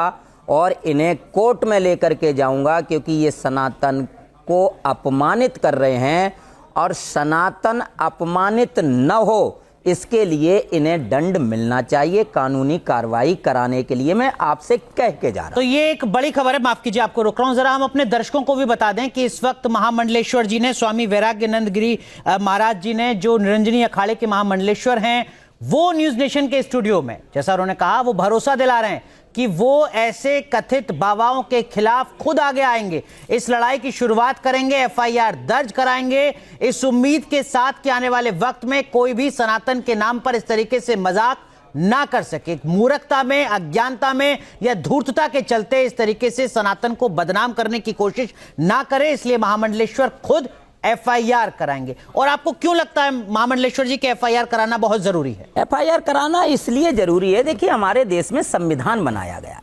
और इन्हें कोर्ट में लेकर के जाऊंगा, क्योंकि ये सनातन को अपमानित कर रहे हैं, और सनातन अपमानित न हो इसके लिए इन्हें दंड मिलना चाहिए। कानूनी कार्रवाई कराने के लिए मैं आपसे कह के जा रहा हूं। तो ये एक बड़ी खबर है, माफ कीजिए आपको रोक रहा हूं। जरा हम अपने दर्शकों को भी बता दें कि इस वक्त महामंडलेश्वर जी ने, स्वामी वैराग्यानंद गिरी महाराज जी ने, जो निरंजनी अखाड़े के महामंडलेश्वर हैं, वो न्यूज नेशन के स्टूडियो में, जैसा उन्होंने कहा, वो भरोसा दिला रहे हैं कि वो ऐसे कथित बाबाओं के खिलाफ खुद आगे आएंगे, इस लड़ाई की शुरुआत करेंगे, एफआईआर दर्ज कराएंगे, इस उम्मीद के साथ कि आने वाले वक्त में कोई भी सनातन के नाम पर इस तरीके से मजाक ना कर सके, मूर्खता में, अज्ञानता में या धूर्तता के चलते इस तरीके से सनातन को बदनाम करने की कोशिश ना करे। इसलिए महामंडलेश्वर खुद एफआईआर कराएंगे। और आपको क्यों लगता है महामंडलेश्वर जी के एफआईआर कराना बहुत जरूरी है? एफआईआर कराना इसलिए जरूरी है, देखिए हमारे देश में संविधान बनाया गया है,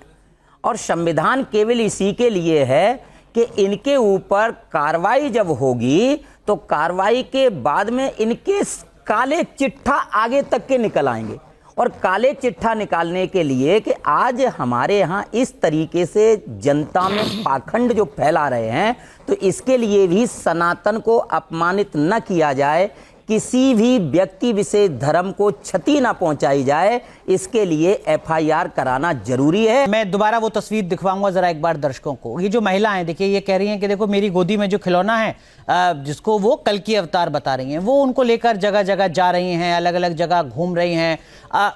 और संविधान केवल इसी के लिए है कि इनके ऊपर कार्रवाई जब होगी तो कार्रवाई के बाद में इनके काले चिट्ठा आगे तक के निकल आएंगे। और काले चिट्ठा निकालने के लिए कि आज हमारे यहाँ इस तरीके से जनता में पाखंड जो फैला रहे हैं, तो इसके लिए भी सनातन को अपमानित न किया जाए, किसी भी व्यक्ति विशेष धर्म को क्षति ना पहुंचाई जाए, इसके लिए एफआईआर कराना जरूरी है। मैं दोबारा वो तस्वीर दिखवाऊंगा जरा एक बार दर्शकों को। ये जो महिला है, देखिए, ये कह रही हैं कि देखो मेरी गोदी में जो खिलौना है, जिसको वो कल की अवतार बता रही हैं, वो उनको लेकर जगह जगह जा रही हैं, अलग अलग जगह घूम रही हैं।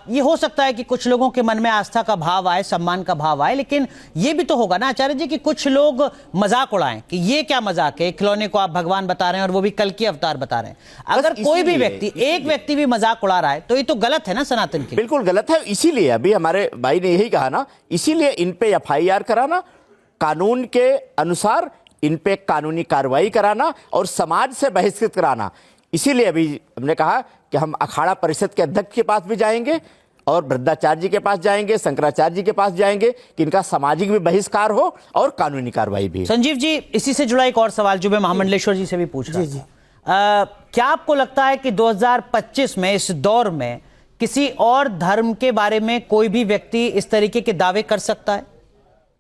ये हो सकता है कि कुछ लोगों के मन में आस्था का भाव आए, सम्मान का भाव आए, लेकिन ये भी तो होगा ना आचार्य जी कि कुछ लोग मजाक उड़ाएं कि ये क्या मजाक है, खिलौने को आप भगवान बता रहे हैं और वो भी कल की अवतार बता रहे हैं। अगर कोई भी व्यक्ति, एक व्यक्ति भी मजाक उड़ा रहा है तो ये तो गलत है ना सनातन के लिए। बिल्कुल गलत है। इसीलिए अभी हमारे भाई ने यही कहा ना, इसीलिए इन पे एफआईआर कराना, कानून के अनुसार इन पे कानूनी कार्रवाई कराना और समाज से बहिष्कृत कराना। इसीलिए अभी हमने कहा कि हम अखाड़ा परिषद के अध्यक्ष के पास भी जाएंगे और वृद्धाचार्य जी के पास जाएंगे, शंकराचार्य जी के पास जाएंगे कि इनका सामाजिक भी बहिष्कार हो और कानूनी कार्रवाई भी। संजीव जी, इसी से जुड़ा एक और सवाल जो मैं महामंडलेश्वर जी से भी पूछ रहा था, क्या आपको लगता है कि 2025 में इस दौर में किसी और धर्म के बारे में कोई भी व्यक्ति इस तरीके के दावे कर सकता है?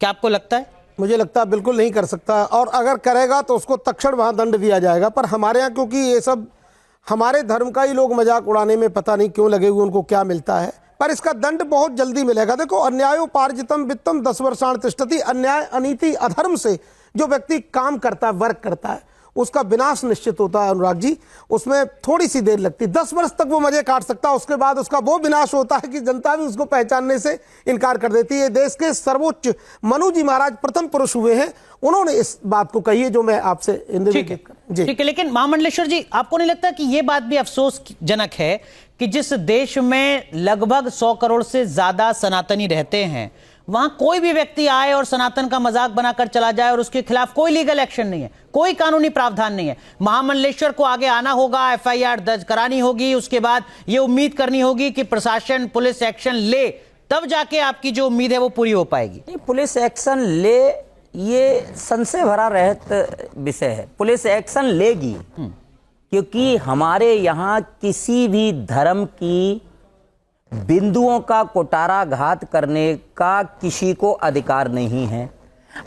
क्या आपको लगता है? मुझे लगता है बिल्कुल नहीं कर सकता, और अगर करेगा तो उसको तत्क्षण वहां दंड दिया जाएगा। पर हमारे यहाँ क्योंकि ये सब हमारे धर्म का ही लोग मजाक उड़ाने में पता नहीं क्यों लगे हुए, उनको क्या मिलता है, पर इसका दंड बहुत जल्दी मिलेगा। देखो, अन्यायोपार्जितम वित्तम 10 वर्षाण तिष्ठति, अन्याय अनीति अधर्म से जो व्यक्ति काम करता है, वर्क करता है, उसका विनाश निश्चित होता है अनुराग जी। उसमें थोड़ी सी देर लगती है, 10 वर्ष तक वो मजे काट सकता है, उसके बाद उसका वो विनाश होता है कि जनता भी उसको पहचानने से इनकार कर देती है। देश के सर्वोच्च मनु जी महाराज प्रथम पुरुष हुए हैं, उन्होंने इस बात को कही है जो मैं आपसे ठीक है। लेकिन महामंडलेश्वर जी, आपको नहीं लगता कि यह बात भी अफसोसजनक है कि जिस देश में लगभग 100 करोड़ से ज्यादा सनातनी रहते हैं, वहां कोई भी व्यक्ति आए और सनातन का मजाक बनाकर चला जाए और उसके खिलाफ कोई लीगल एक्शन नहीं है, कोई कानूनी प्रावधान नहीं है? महामंडलेश्वर को आगे आना होगा, FIR दर्ज करानी होगी, उसके बाद यह उम्मीद करनी होगी कि प्रशासन पुलिस एक्शन ले, तब जाके आपकी जो उम्मीद है वो पूरी हो पाएगी। पुलिस एक्शन ले, ये संशय भरा रहित विषय है। पुलिस एक्शन लेगी क्योंकि हमारे यहाँ किसी भी धर्म की बिंदुओं का कुटाराघात करने का किसी को अधिकार नहीं है।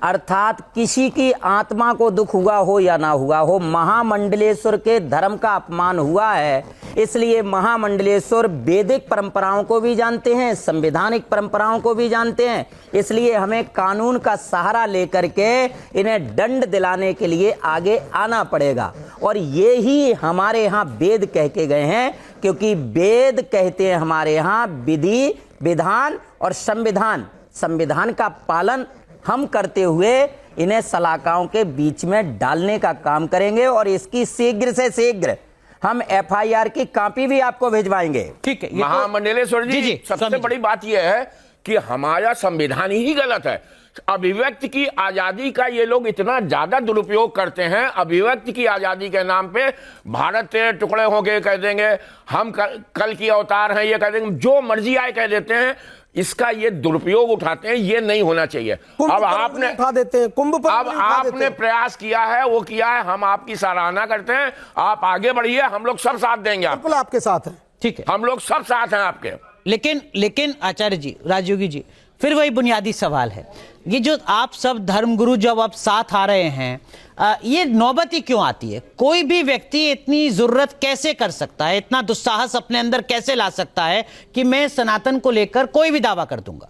अर्थात किसी की आत्मा को दुख हुआ हो या ना हुआ हो, महामंडलेश्वर के धर्म का अपमान हुआ है, इसलिए महामंडलेश्वर वैदिक परंपराओं को भी जानते हैं, संवैधानिक परंपराओं को भी जानते हैं, इसलिए हमें कानून का सहारा लेकर के इन्हें दंड दिलाने के लिए आगे आना पड़ेगा। और ये ही हमारे यहाँ वेद कह के गए हैं, क्योंकि वेद कहते हैं हमारे यहाँ विधि विधान और संविधान का पालन हम करते हुए इन्हें सलाखाओं के बीच में डालने का काम करेंगे, और इसकी शीघ्र से शीघ्र हम FIR की कॉपी भी आपको भिजवाएंगे। ठीक है। महामंडलेश्वर जी, सबसे बड़ी बात यह है कि हमारा संविधान ही गलत है। अभिव्यक्ति की आजादी का ये लोग इतना ज्यादा दुरुपयोग करते हैं। अभिव्यक्ति की आजादी के नाम पे भारत के टुकड़े होके कह देंगे, हम कल की अवतार हैं, ये कह देंगे, जो मर्जी आए कह देते हैं। इसका ये दुरुपयोग उठाते हैं, ये नहीं होना चाहिए। अब आपने उठा देते हैं, कुंभ पर अब आपने प्रयास किया है, वो किया है, हम आपकी सराहना करते हैं। आप आगे बढ़िए, हम लोग सब साथ देंगे। बिल्कुल आपके साथ हैं। ठीक है, हम लोग सब साथ हैं आपके। लेकिन आचार्य जी, राजयोगी जी, फिर वही बुनियादी सवाल है, ये जो आप सब धर्मगुरु जब आप साथ आ रहे हैं, ये नौबत ही क्यों आती है? कोई भी व्यक्ति इतनी जरूरत कैसे कर सकता है, इतना दुस्साहस अपने अंदर कैसे ला सकता है कि मैं सनातन को लेकर कोई भी दावा कर दूंगा?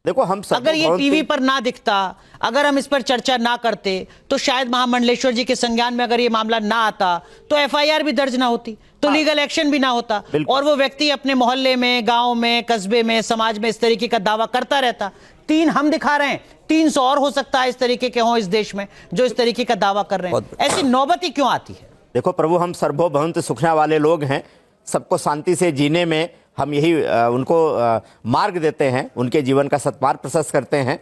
देखो, हम अगर ये टीवी पर ना दिखता, अगर हम इस पर चर्चा ना करते, तो शायद महामंडलेश्वर जी के संज्ञान में अगर ये मामला ना आता तो FIR भी दर्ज ना होती, तो लीगल एक्शन भी ना होता, और वो व्यक्ति अपने मोहल्ले में, गांव में, कस्बे में, समाज में इस तरीके का दावा करता रहता। 3 हम दिखा रहे हैं, 300 और हो सकता है इस तरीके के हों इस देश में जो इस तरीके का दावा कर रहे हैं। ऐसी नौबत ही क्यों आती है? देखो प्रभु, हम सर्वभौमत्व सुखना वाले लोग हैं, सबको शांति से जीने में हम यही उनको मार्ग देते हैं, उनके जीवन का सत्मार्ग प्रशस्त करते हैं।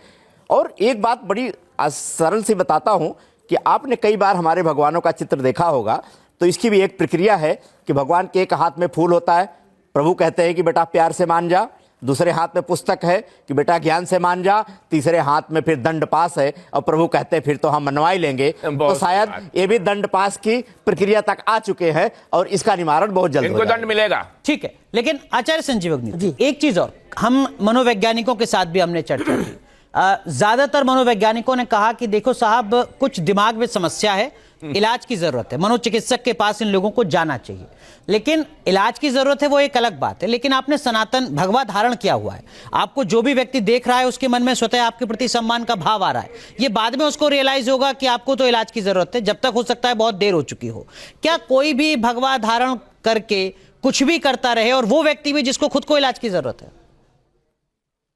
और एक बात बड़ी सरल सी बताता हूं कि आपने कई बार हमारे भगवानों का चित्र देखा होगा, तो इसकी भी एक प्रक्रिया है कि भगवान के एक हाथ में फूल होता है, प्रभु कहते हैं कि बेटा प्यार से मान जा, दूसरे हाथ में पुस्तक है कि बेटा ज्ञान से मान जा, तीसरे हाथ में फिर दंड पास है, और प्रभु कहते हैं फिर तो हम मनवा ही लेंगे। तो शायद ये भी दंड पास की प्रक्रिया तक आ चुके हैं, और इसका निवारण बहुत जल्द इनको दंड मिलेगा। ठीक है, लेकिन आचार्य संजीव अग्नि जी, एक चीज और, हम मनोवैज्ञानिकों के साथ भी हमने चर्चा की, ज्यादातर मनोवैज्ञानिकों ने कहा कि देखो साहब, कुछ दिमाग में समस्या है, इलाज की जरूरत है, मनोचिकित्सक के पास इन लोगों को जाना चाहिए। लेकिन इलाज की जरूरत है वो एक अलग बात है, लेकिन आपने सनातन भगवा धारण किया हुआ है, आपको जो भी व्यक्ति देख रहा है उसके मन में स्वतः आपके प्रति सम्मान का भाव आ रहा है, ये बाद में उसको रियलाइज होगा कि आपको तो इलाज की जरूरत है, जब तक हो सकता है बहुत देर हो चुकी हो। क्या कोई भी भगवा धारण करके कुछ भी करता रहे, और वो व्यक्ति भी जिसको खुद को इलाज की जरूरत है?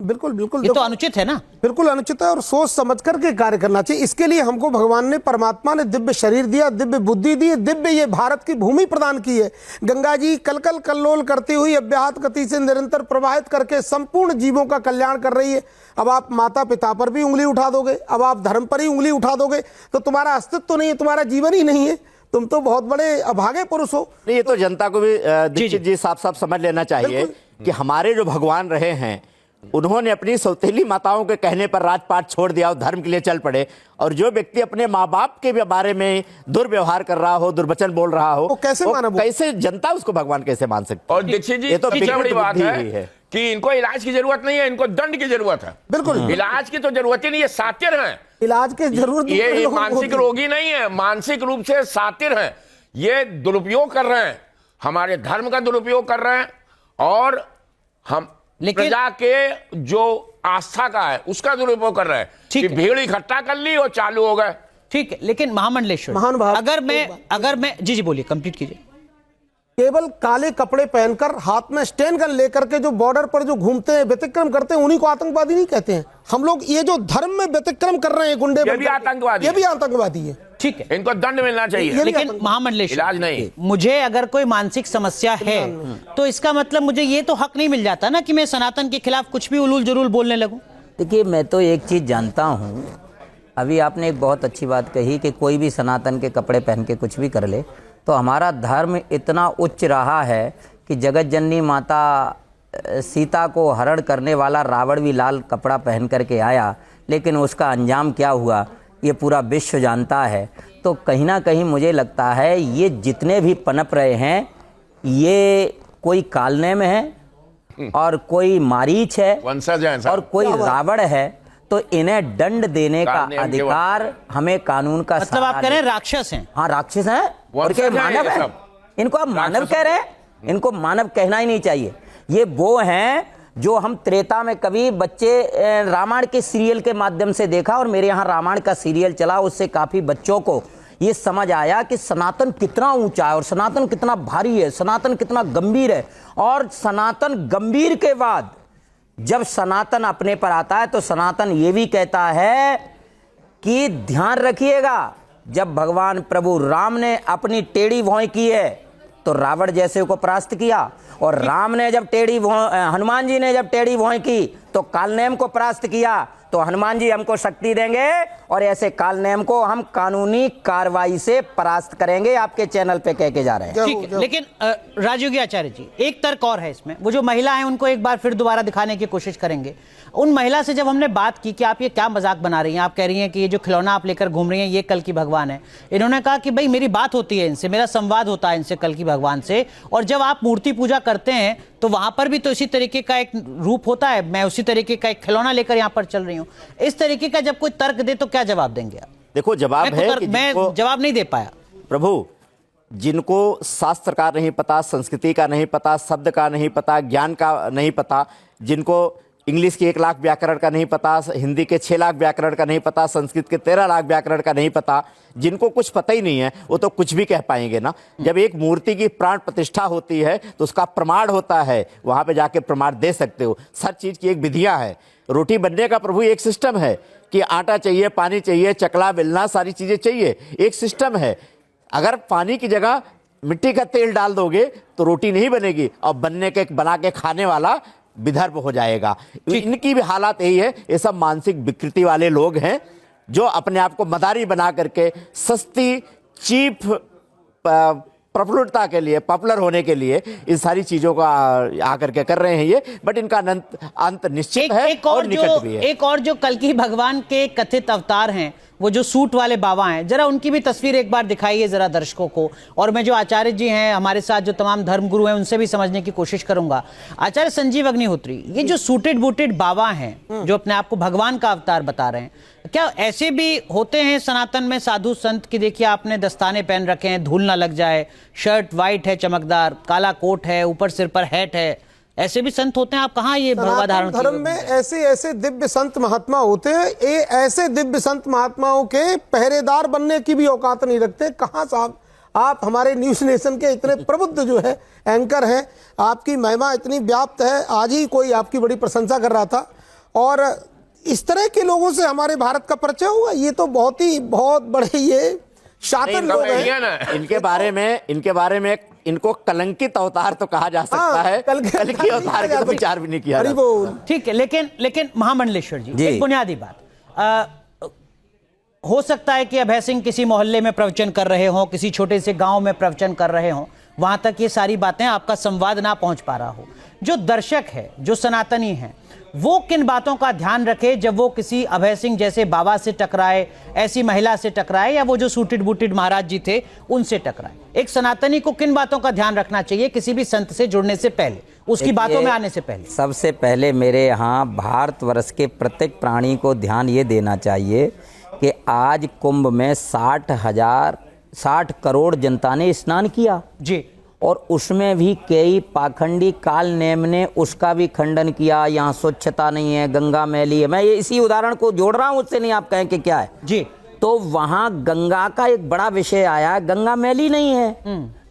बिल्कुल बिल्कुल, ये तो अनुचित है ना? बिल्कुल अनुचित है, और सोच समझ करके कार्य करना चाहिए। इसके लिए हमको भगवान ने, परमात्मा ने दिव्य शरीर दिया, दिव्य बुद्धि दी, दिव्य ये भारत की भूमि प्रदान की है। गंगा जी कलकल कल्लोल करती हुई अव्याहत गति से निरंतर प्रवाहित करके संपूर्ण जीवों का कल्याण कर रही है। अब आप माता पिता पर भी उंगली उठा दोगे, अब आप धर्म पर ही उंगली उठा दोगे, तो तुम्हारा अस्तित्व नहीं है, तुम्हारा जीवन ही नहीं है, तुम तो बहुत बड़े अभागे पुरुष हो। नहीं, ये तो जनता को भी दीक्षित जी साफ साफ समझ लेना चाहिए कि हमारे जो भगवान रहे हैं उन्होंने अपनी सौतेली माताओं के कहने पर राजपाट छोड़ दिया और धर्म के लिए चल पड़े, और जो व्यक्ति अपने माँ बाप के बारे में दुर्व्यवहार कर रहा हो, दुर्वचन बोल रहा हो, वो कैसे माना? कैसे जनता उसको भगवान कैसे मान सकती? और दीक्षित जी, ये तो सबसे बड़ी बात बुद्धि है कि इनको इलाज की जरूरत नहीं है, इनको दंड की जरूरत है। बिल्कुल इलाज की तो जरूरत ही नहीं है, सातिर हैं। इलाज की जरूरत ये मानसिक रोगी नहीं है, मानसिक रूप से सातिर हैं। ये दुरुपयोग कर रहे हैं, हमारे धर्म का दुरुपयोग कर रहे हैं, और हम प्रजा के जो आस्था का है उसका दुरुपयोग कर रहे हैं कि भीड़ इकट्ठा कर ली और चालू हो गए। ठीक है, लेकिन महामंडलेश्वर, महानुभाव, अगर मैं जी बोलिए, कंप्लीट कीजिए। केवल काले कपड़े पहनकर हाथ में स्टेन गन लेकर के जो बॉर्डर पर जो घूमते हैं, व्यतिक्रम करते हैं, उन्हीं को आतंकवादी नहीं कहते हैं। हम लोग ये जो धर्म में व्यतिक्रम कर रहे हैं गुंडे, ये भी आतंकवादी, ये भी आतंकवादी है। ठीक है, इनको दंड मिलना चाहिए, लेकिन महामंडलेश्वर, इलाज नहीं। मुझे अगर कोई मानसिक समस्या है तो इसका मतलब मुझे ये तो हक नहीं मिल जाता ना कि मैं सनातन के खिलाफ कुछ भी उलूल जरूल बोलने लगूं। देखिए, मैं तो एक चीज़ जानता हूँ, अभी आपने एक बहुत अच्छी बात कही कि कोई भी सनातन के कपड़े पहन के कुछ भी कर ले, तो हमारा धर्म इतना उच्च रहा है कि जगत जननी माता सीता को हरण करने वाला रावण भी लाल कपड़ा पहन करके आया, लेकिन उसका अंजाम क्या हुआ ये पूरा विश्व जानता है। तो कहीं ना कहीं मुझे लगता है ये जितने भी पनप रहे हैं ये कोई कालनेम है और कोई मारीच है वंशज है और कोई रावण है, तो इन्हें दंड देने का अधिकार हमें कानून का मतलब आप कह रहे हैं राक्षस हैं? हाँ, राक्षस हैं और क्या मानव है? इनको आप मानव कह रहे हैं? इनको मानव कहना ही नहीं चाहिए। ये वो हैं जो हम त्रेता में कभी बच्चे रामायण के सीरियल के माध्यम से देखा, और मेरे यहाँ रामायण का सीरियल चला, उससे काफी बच्चों को ये समझ आया कि सनातन कितना ऊंचा है और सनातन कितना भारी है, सनातन कितना गंभीर है। और सनातन गंभीर के बाद जब सनातन अपने पर आता है तो सनातन ये भी कहता है कि ध्यान रखिएगा, जब भगवान प्रभु राम ने अपनी टेढ़ी भौं की है तो रावण जैसे को परास्त किया, और राम ने जब हनुमान जी ने जब टेढ़ी भौं की तो कालनेम को परास्त किया। तो हनुमान जी हमको शक्ति देंगे और ऐसे कालनेम को हम कानूनी कार्रवाई से परास्त करेंगे, आपके चैनल पे कह के जा रहे हैं। ठीक है, लेकिन राजयोगी आचार्य जी, एक तर्क और है इसमें। वो जो महिला है उनको एक बार फिर दोबारा दिखाने की कोशिश करेंगे। उन महिला से जब हमने बात की कि आप ये क्या मजाक बना रही हैं, आप कह रही हैं कि ये जो खिलौना आप लेकर घूम रही हैं ये कल की भगवान है, इन्होंने कहा कि भाई मेरी बात होती है इनसे, मेरा संवाद होता है इनसे कल की भगवान से, और जब आप मूर्ति पूजा करते हैं तो वहां पर भी तो इसी तरीके का एक रूप होता है, मैं उसी तरीके का एक खिलौना लेकर यहां पर चल रही हूं। इस तरीके का जब कोई तर्क दे तो क्या जवाब देंगे आप? देखो, जवाब है कि मैं जवाब नहीं दे पाया। प्रभु, जिनको शास्त्र का नहीं पता, संस्कृति का नहीं पता, शब्द का नहीं पता, ज्ञान का नहीं पता, जिनको इंग्लिश की 1 लाख व्याकरण का नहीं पता, हिंदी के 6 लाख व्याकरण का नहीं पता, संस्कृत के 13 लाख व्याकरण का नहीं पता, जिनको कुछ पता ही नहीं है वो तो कुछ भी कह पाएंगे ना। जब एक मूर्ति की प्राण प्रतिष्ठा होती है तो उसका प्रमाण होता है, वहां पे जाके प्रमाण दे सकते हो। हर चीज की एक विधियां है। रोटी बनने का प्रभु एक सिस्टम है कि आटा चाहिए, पानी चाहिए, चकला बेलना, सारी चीजें चाहिए, एक सिस्टम है। अगर पानी की जगह मिट्टी का तेल डाल दोगे तो रोटी नहीं बनेगी और बना के खाने वाला विदर्भ हो जाएगा। इनकी भी हालात यही है। ये सब मानसिक विकृति वाले लोग हैं जो अपने आप को मदारी बना करके सस्ती चीप प्रफुल्लता के लिए, पॉपुलर होने के लिए इन सारी चीजों को आकर के कर रहे हैं ये, बट इनका अंत निश्चित है और निकट भी है। एक और जो कल की भगवान के कथित अवतार हैं, वो जो सूट वाले बाबा हैं, जरा उनकी भी तस्वीर एक बार दिखाइए जरा दर्शकों को। और मैं जो आचार्य जी हैं हमारे साथ, जो तमाम धर्मगुरु हैं, उनसे भी समझने की कोशिश करूंगा। आचार्य संजीव अग्निहोत्री, ये जो सूटेड बूटेड बाबा हैं जो अपने आप को भगवान का अवतार बता रहे हैं, क्या ऐसे भी होते हैं सनातन में साधु संत की? देखिए, आपने दस्ताने पहन रखे हैं, धूल ना लग जाए, शर्ट व्हाइट है चमकदार, काला कोट है, ऊपर सिर पर हैट है, ऐसे भी संत होते हैं? आप कहाँ ये भगवा धारण? धर्म में ऐसे ऐसे दिव्य संत महात्मा होते हैं, ये ऐसे दिव्य संत महात्माओं के पहरेदार बनने की भी औकात नहीं रखते। कहाँ साहब, आप हमारे न्यूज नेशन के इतने प्रबुद्ध जो है एंकर हैं, आपकी महिमा इतनी व्याप्त है। आज ही कोई आपकी बड़ी प्रशंसा कर रहा था, और इस तरह के लोगों से हमारे भारत का परिचय हुआ, ये तो बहुत बड़े ये शातिर लोग हैं। इनके बारे में इनको कलंकित अवतार तो कहा जा सकता है, कल की अवतार का विचार भी नहीं किया। ठीक है, लेकिन महामंडलेश्वर जी, एक बुनियादी बात, हो सकता है कि अभय सिंह किसी मोहल्ले में प्रवचन कर रहे हों, किसी छोटे से गांव में प्रवचन कर रहे हों, वहां तक ये सारी बातें आपका संवाद ना पहुंच पा रहा हो, जो दर्शक है, जो सनातनी है, वो किन बातों का ध्यान रखे जब वो किसी अभय सिंह जैसे बाबा से टकराए, ऐसी महिला से टकराए, या वो जो सूटेड बूटेड महाराज जी थे उनसे टकराए? एक सनातनी को किन बातों का ध्यान रखना चाहिए किसी भी संत से जुड़ने से पहले, उसकी बातों में आने से पहले? सबसे पहले मेरे यहाँ भारतवर्ष के प्रत्येक प्राणी को ध्यान ये देना चाहिए कि आज कुंभ में 60 करोड़ जनता ने स्नान किया जी, और उसमें भी कई पाखंडी काल नेम ने उसका भी खंडन किया। यहाँ स्वच्छता नहीं है, गंगा मैली है। मैं ये इसी उदाहरण को जोड़ रहा हूँ, उससे नहीं आप कहें कि क्या है जी। तो वहाँ गंगा का एक बड़ा विषय आया, गंगा मैली नहीं है,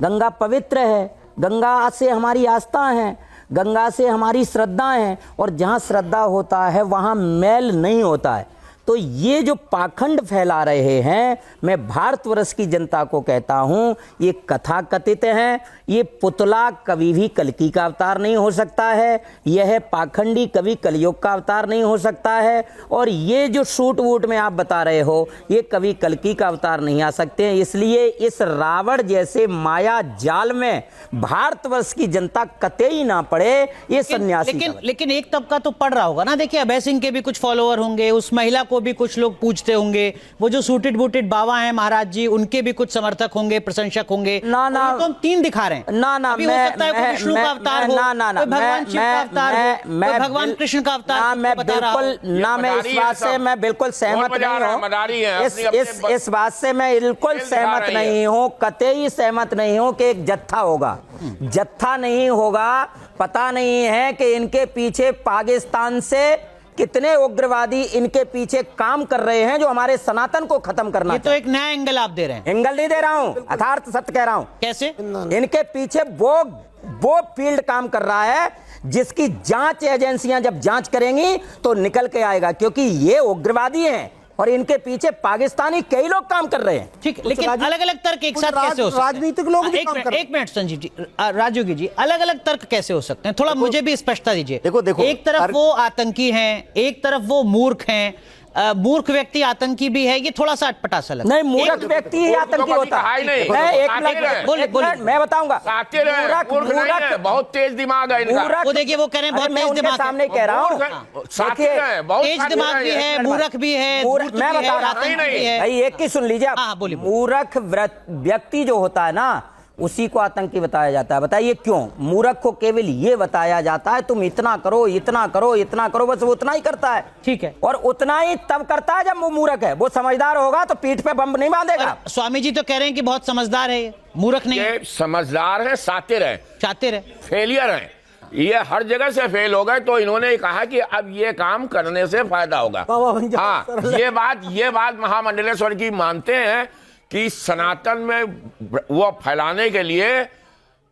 गंगा पवित्र है, गंगा से हमारी आस्था है, गंगा से हमारी श्रद्धा है, और जहाँ श्रद्धा होता है वहाँ मैल नहीं होता है। तो ये जो पाखंड फैला रहे हैं, मैं भारतवर्ष की जनता को कहता हूं, ये कथा कथित हैं। ये पुतला कभी भी कल्कि का अवतार नहीं हो सकता है, यह पाखंडी कभी कलयुग का अवतार नहीं हो सकता है, और ये जो सूट वूट में आप बता रहे हो ये कभी कल्कि का अवतार नहीं आ सकते हैं। इसलिए इस रावण जैसे माया जाल में भारतवर्ष की जनता कतई ना पड़े। ये सन्यासी लेकिन एक तबका तो पड़ रहा होगा ना। देखिए, अभय सिंह के भी कुछ फॉलोअर होंगे, उस महिला को भी कुछ लोग पूछते होंगे, वो जो सूटेड बूटेड बाबा हैं महाराज जी, उनके भी कुछ समर्थक होंगे, प्रशंसक होंगे। ना तो हम 3 दिखा रहे हैं। अभी हो सकता है कोई विष्णु का अवतार हो, कोई भगवान शिव का अवतार हो, कोई भगवान कृष्ण का अवतार। मैं इस बिल्कुल सहमत नहीं हूँ। इस बात से मैं बिल्कुल सहमत नहीं हूँ, कतई सहमत नहीं हूँ कि एक जत्था होगा। जत्था नहीं होगा। पता नहीं है कि इनके पीछे पाकिस्तान से कितने उग्रवादी इनके पीछे काम कर रहे हैं जो हमारे सनातन को खत्म करना। ये तो एक नया एंगल आप दे रहे हैं। एंगल नहीं दे रहा हूं, यथार्थ सत्य कह रहा हूं। कैसे? इनके पीछे वो फील्ड काम कर रहा है जिसकी जांच एजेंसियां जब जांच करेंगी तो निकल के आएगा, क्योंकि ये उग्रवादी हैं और इनके पीछे पाकिस्तानी कई लोग काम कर रहे हैं। ठीक, लेकिन अलग अलग तर्क एक साथ कैसे हो सकते हैं? राजनीतिक लोग भी काम कर रहे हैं। एक मिनट संजीव जी, राजयोगी जी, अलग अलग तर्क कैसे हो सकते हैं? थोड़ा मुझे भी स्पष्टता दीजिए। देखो, एक तरफ वो आतंकी हैं, एक तरफ वो मूर्ख हैं। मूर्ख व्यक्ति आतंकी भी है, ये थोड़ा सा अटपटा सा लगता है। नहीं, मूर्ख व्यक्ति ही आतंकी होता है। मैं बताऊंगा। बहुत तेज दिमाग है इनका। वो देखिए, वो कह रहे हैं बहुत तेज दिमाग, सामने कह रहा हूँ, तेज दिमाग भी है, मूर्ख भी है, मैं बता रहा हूँ भाई, एक ही सुन लीजिए। मूर्ख व्यक्ति जो होता है ना, उसी को आतंकी बताया जाता है। बताइए क्यों? मूर्ख को केवल ये बताया जाता है तुम इतना करो, इतना करो, इतना करो, बस वो उतना ही करता है। ठीक है, और उतना ही तब करता है जब वो मूर्ख है। वो समझदार होगा तो पीठ पे बम नहीं बांधेगा। स्वामी जी तो कह रहे हैं कि बहुत समझदार है, मूर्ख नहीं है। समझदार है, शातिर है, फेलियर है। ये हर जगह से फेल हो गए, तो इन्होंने कहा कि अब ये काम करने से फायदा होगा। हाँ, ये बात महामंडलेश्वर की मानते हैं कि सनातन में वो फैलाने के लिए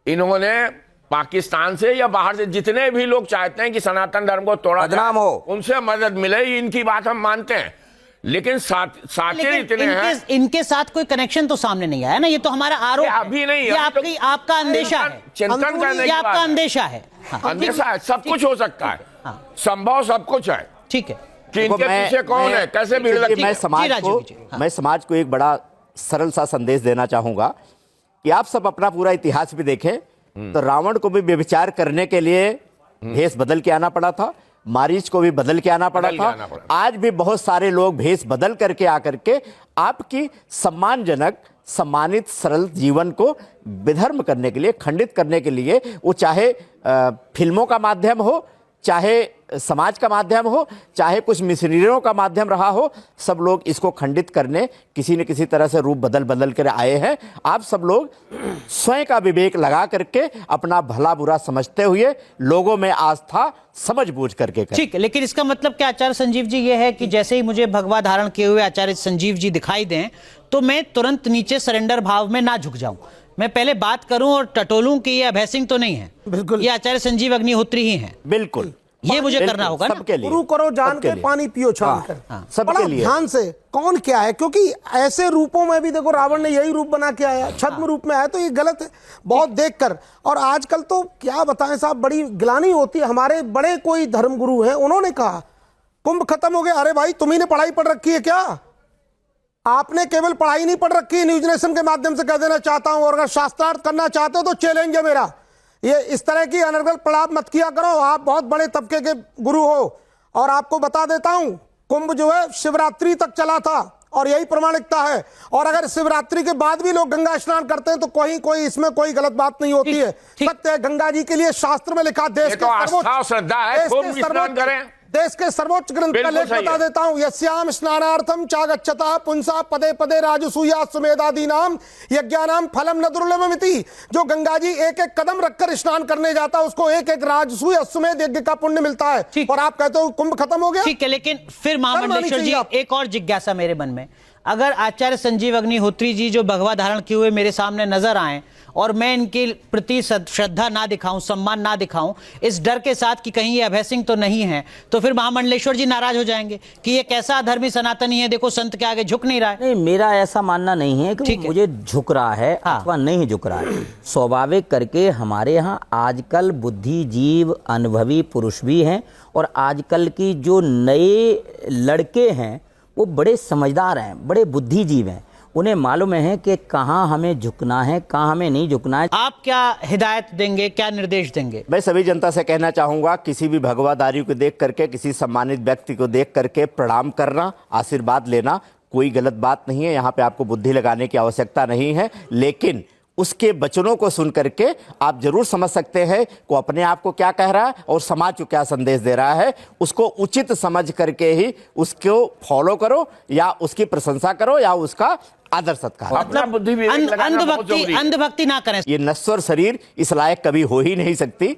इन्होंने पाकिस्तान से या बाहर से जितने भी लोग चाहते हैं कि सनातन धर्म को तोड़ा बदनाम हो, उनसे मदद मिले, इनकी बात हम मानते हैं। लेकिन साथिर इतने हैं, इनके साथ कोई कनेक्शन तो सामने नहीं आया ना। ये तो हमारा आरोप अभी नहीं, ये आपका अंदेशा है, चिंतन करने की आपका अंदेशा है। अंदेशा है, सब कुछ हो सकता है, संभव सब कुछ है। ठीक है, कि इनके पीछे कौन है, कैसे भीड़ लगती है। मैं समाज को एक बड़ा सरल सा संदेश देना चाहूंगा कि आप सब अपना पूरा इतिहास भी देखें तो रावण को भी व्यभिचार करने के लिए भेष बदल के आना पड़ा था, मारीच को भी बदल के आना पड़ा था। आज भी बहुत सारे लोग भेष बदल करके आकर के आपकी सम्मानजनक, सम्मानित, सरल जीवन को विधर्म करने के लिए, खंडित करने के लिए, वो चाहे फिल्मों का माध्यम हो, चाहे समाज का माध्यम हो, चाहे कुछ मिशनरियों का माध्यम रहा हो, सब लोग इसको खंडित करने किसी न किसी तरह से रूप बदल कर आए हैं। आप सब लोग स्वयं का विवेक लगा करके अपना भला बुरा समझते हुए लोगों में आस्था समझ बूझ करके करें। ठीक है, लेकिन इसका मतलब क्या आचार्य संजीव जी ये है कि जैसे ही मुझे भगवा धारण किए हुए आचार्य संजीव जी दिखाई दें तो मैं तुरंत नीचे सरेंडर भाव में ना झुक जाऊं, मैं पहले बात करूं और टटोलूं कि ये अभय सिंह तो नहीं है, बिल्कुल ये आचार्य संजीव अग्निहोत्री ही हैं। बिल्कुल, ये मुझे करना होगा ना। सबके लिए गुरु करो जान के, पानी पियो छान कर। सबके लिए ध्यान से कौन क्या है, क्योंकि ऐसे रूपों में भी देखो रावण ने यही रूप बना के आया, छद्म रूप में आया, तो ये गलत है बहुत देखकर। और आजकल तो क्या बताएं साहब, बड़ी गिलानी होती है। हमारे बड़े कोई धर्मगुरु हैं, उन्होंने कहा कुंभ खत्म हो गया, अरे भाई तुम्ही ने पढ़ाई पढ़ रखी है क्या? आपने केवल पढ़ाई नहीं पढ़ रखी, न्यूज नेशन के माध्यम से कह देना चाहता हूं, और अगर शास्त्रार्थ करना चाहते हो तो चैलेंज है मेरा। ये इस तरह की अनर्गल प्रलाप मत किया करो। आप बहुत बड़े तबके के गुरु हो। और आपको बता देता हूं, कुंभ जो है शिवरात्रि तक चला था और यही प्रमाणिकता है। और अगर शिवरात्रि के बाद भी लोग गंगा स्नान करते हैं तो कोई इसमें कोई गलत बात नहीं होती है। सत्य है, गंगा जी के लिए शास्त्र में लिखा, देश के आस्था श्रद्धा है, खूब स्नान करें। देश के सर्वोच्च ग्रंथ का लेख बता देता हूं, यस्याम स्नानार्थम चागच्छतः पुंसा पदे पदे राजसूया सुमेधादीनाम यज्ञानाम फलम न दुर्लभमिति। जो गंगा जी एक एक कदम रखकर स्नान करने जाता है उसको एक एक राजसूय अश्वमेध यज्ञ का पुण्य मिलता है। और आप कहते हो कुंभ खत्म हो गया। ठीक है, लेकिन फिर महामंडलेश्वर जी एक और जिज्ञासा मेरे मन में, अगर आचार्य संजीव अग्निहोत्री जी जो भगवा धारण किए हुए मेरे सामने नजर आए और मैं इनके प्रति श्रद्धा ना दिखाऊं, सम्मान ना दिखाऊं, इस डर के साथ कि कहीं ये अभय सिंह तो नहीं है, तो फिर महामंडलेश्वर जी नाराज हो जाएंगे कि ये कैसा अधर्मी सनातनी है, देखो संत के आगे झुक नहीं रहा है। नहीं, मेरा ऐसा मानना नहीं है कि मुझे झुक रहा है अथवा नहीं झुक रहा है। स्वाभाविक करके हमारे यहाँ आजकल बुद्धिजीव अनुभवी पुरुष भी हैं और आजकल की जो नए लड़के हैं वो बड़े समझदार हैं, बड़े बुद्धिजीव हैं। उन्हें मालूम है कि कहाँ हमें झुकना है, कहाँ हमें नहीं झुकना है। आप क्या हिदायत देंगे, क्या निर्देश देंगे? मैं सभी जनता से कहना चाहूंगा, किसी भी भगवाधारी को देख करके, किसी सम्मानित व्यक्ति को देख करके प्रणाम करना, आशीर्वाद लेना कोई गलत बात नहीं है। यहाँ पे आपको बुद्धि लगाने की आवश्यकता नहीं है, लेकिन उसके वचनों को सुन करके आप जरूर समझ सकते हैं को अपने आप को क्या कह रहा है और समाज को क्या संदेश दे रहा है। उसको उचित समझ करके ही उसको फॉलो करो या उसकी प्रशंसा करो या उसका आदर सत्कार। मतलब अंधभक्ति ना करें। ये नश्वर शरीर इस लायक कभी हो ही नहीं सकती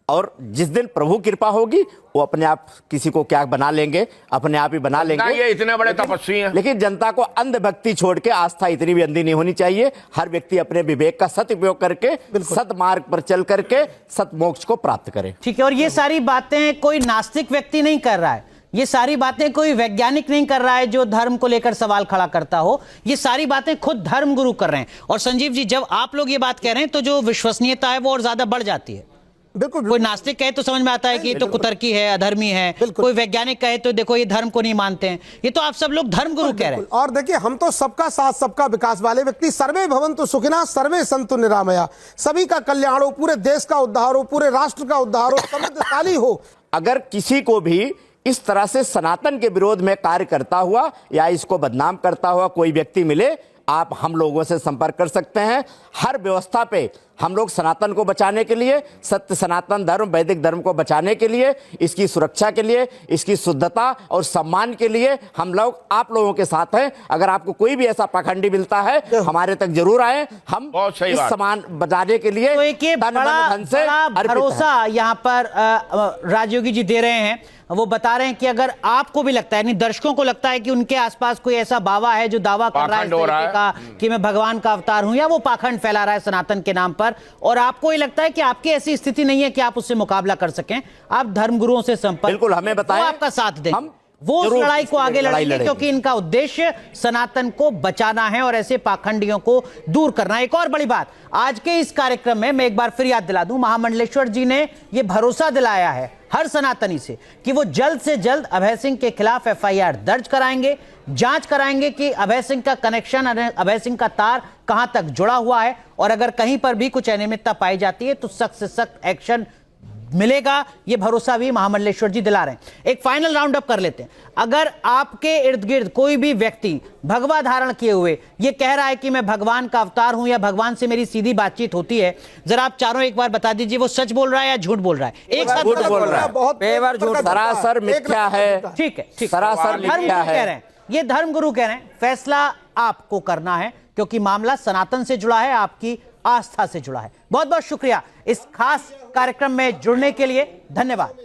और जिस दिन प्रभु कृपा होगी वो अपने आप किसी को क्या बना लेंगे, अपने आप ही बना लेंगे। ये इतने बड़े तपस्वी हैं। लेकिन जनता को अंधभक्ति छोड़ के आस्था इतनी भी अंधी नहीं होनी चाहिए। हर व्यक्ति अपने विवेक का सदुपयोग करके सत मार्ग पर चल करके सत मोक्ष को प्राप्त करे। ठीक है, और ये सारी बातें कोई नास्तिक व्यक्ति नहीं कर रहा है, ये सारी बातें कोई वैज्ञानिक नहीं कर रहा है जो धर्म को लेकर सवाल खड़ा करता हो, ये सारी बातें खुद धर्म गुरु कर रहे हैं। और संजीव जी, जब आप लोग ये बात कह रहे हैं तो जो विश्वसनीयता है वो और ज्यादा बढ़ जाती है। बिल्कुल, कोई नास्तिक कहे तो समझ में आता है कि ये तो कुतर्की है, अधर्मी है। कोई वैज्ञानिक कहे तो देखो ये धर्म को नहीं मानते हैं। ये तो आप सब लोग धर्म गुरु कह रहे हैं। और देखिए, हम तो सबका साथ सबका विकास वाले व्यक्ति। सर्वे भवन्तु सुखिनः सर्वे सन्तु निरामया। सभी का कल्याण हो, पूरे देश का उद्धार हो, पूरे राष्ट्र का उद्धार हो, समृद्धशाली हो। अगर किसी को भी इस तरह से सनातन के विरोध में कार्य करता हुआ या इसको बदनाम करता हुआ कोई व्यक्ति मिले, आप हम लोगों से संपर्क कर सकते हैं। हर व्यवस्था पे हम लोग सनातन को बचाने के लिए, सत्य सनातन धर्म वैदिक धर्म को बचाने के लिए, इसकी सुरक्षा के लिए, इसकी शुद्धता और सम्मान के लिए हम लोग आप लोगों के साथ हैं। अगर आपको कोई भी ऐसा पाखंडी मिलता है हमारे तक जरूर आए। हम इस सम्मान बचाने के लिए तो एक बड़ा भरोसा यहाँ पर राजयोगी जी दे रहे हैं। वो बता रहे हैं कि अगर आपको भी लगता है, यानी दर्शकों को लगता है कि उनके आसपास कोई ऐसा बाबा है जो दावा कर रहा है इस तरीके का कि मैं भगवान का अवतार हूं, या वो पाखंड फैला रहा है सनातन के नाम पर, और आपको ये लगता है कि आपकी ऐसी स्थिति नहीं है कि आप उससे मुकाबला कर सकें, आप धर्मगुरुओं से संपर्क, बिल्कुल हमें बताएं, आपका साथ दें, वो उस लड़ाई को आगे लड़ेंगे, क्योंकि इनका उद्देश्य सनातन को बचाना है और ऐसे पाखंडियों को दूर करना है। एक और बड़ी बात, आज के इस कार्यक्रम में मैं एक बार फिर याद दिला दूं, महामंडलेश्वर जी ने यह भरोसा दिलाया है हर सनातनी से कि वो जल्द से जल्द अभय सिंह के खिलाफ FIR दर्ज कराएंगे, जांच कराएंगे कि अभय सिंह का कनेक्शन, अभय सिंह का तार कहां तक जुड़ा हुआ है, और अगर कहीं पर भी कुछ अनियमितता पाई जाती है तो सख्त से सख्त एक्शन मिलेगा। ये भरोसा भी महामंडलेश्वर जी दिला रहे हैं। एक फाइनल राउंड अप कर लेते हैं। अगर आपके इर्द गिर्द कोई भी व्यक्ति भगवा धारण किए हुए ये कह रहा है कि मैं भगवान का अवतार हूं या भगवान से मेरी सीधी बातचीत होती है, जरा आप चारों एक बार बता दीजिए वो सच बोल रहा है या झूठ बोल रहा है? एक साथ झूठ बोल रहा है, बहुत पेवर झूठ, सरासर मिथ्या है। ठीक है, ठीक, सरासर मिथ्या है। कह रहे हैं, ये धर्मगुरु कह रहे हैं, फैसला आपको करना है क्योंकि मामला सनातन से जुड़ा है, आपकी आस्था से जुड़ा है। बहुत बहुत शुक्रिया इस खास कार्यक्रम में जुड़ने के लिए, धन्यवाद।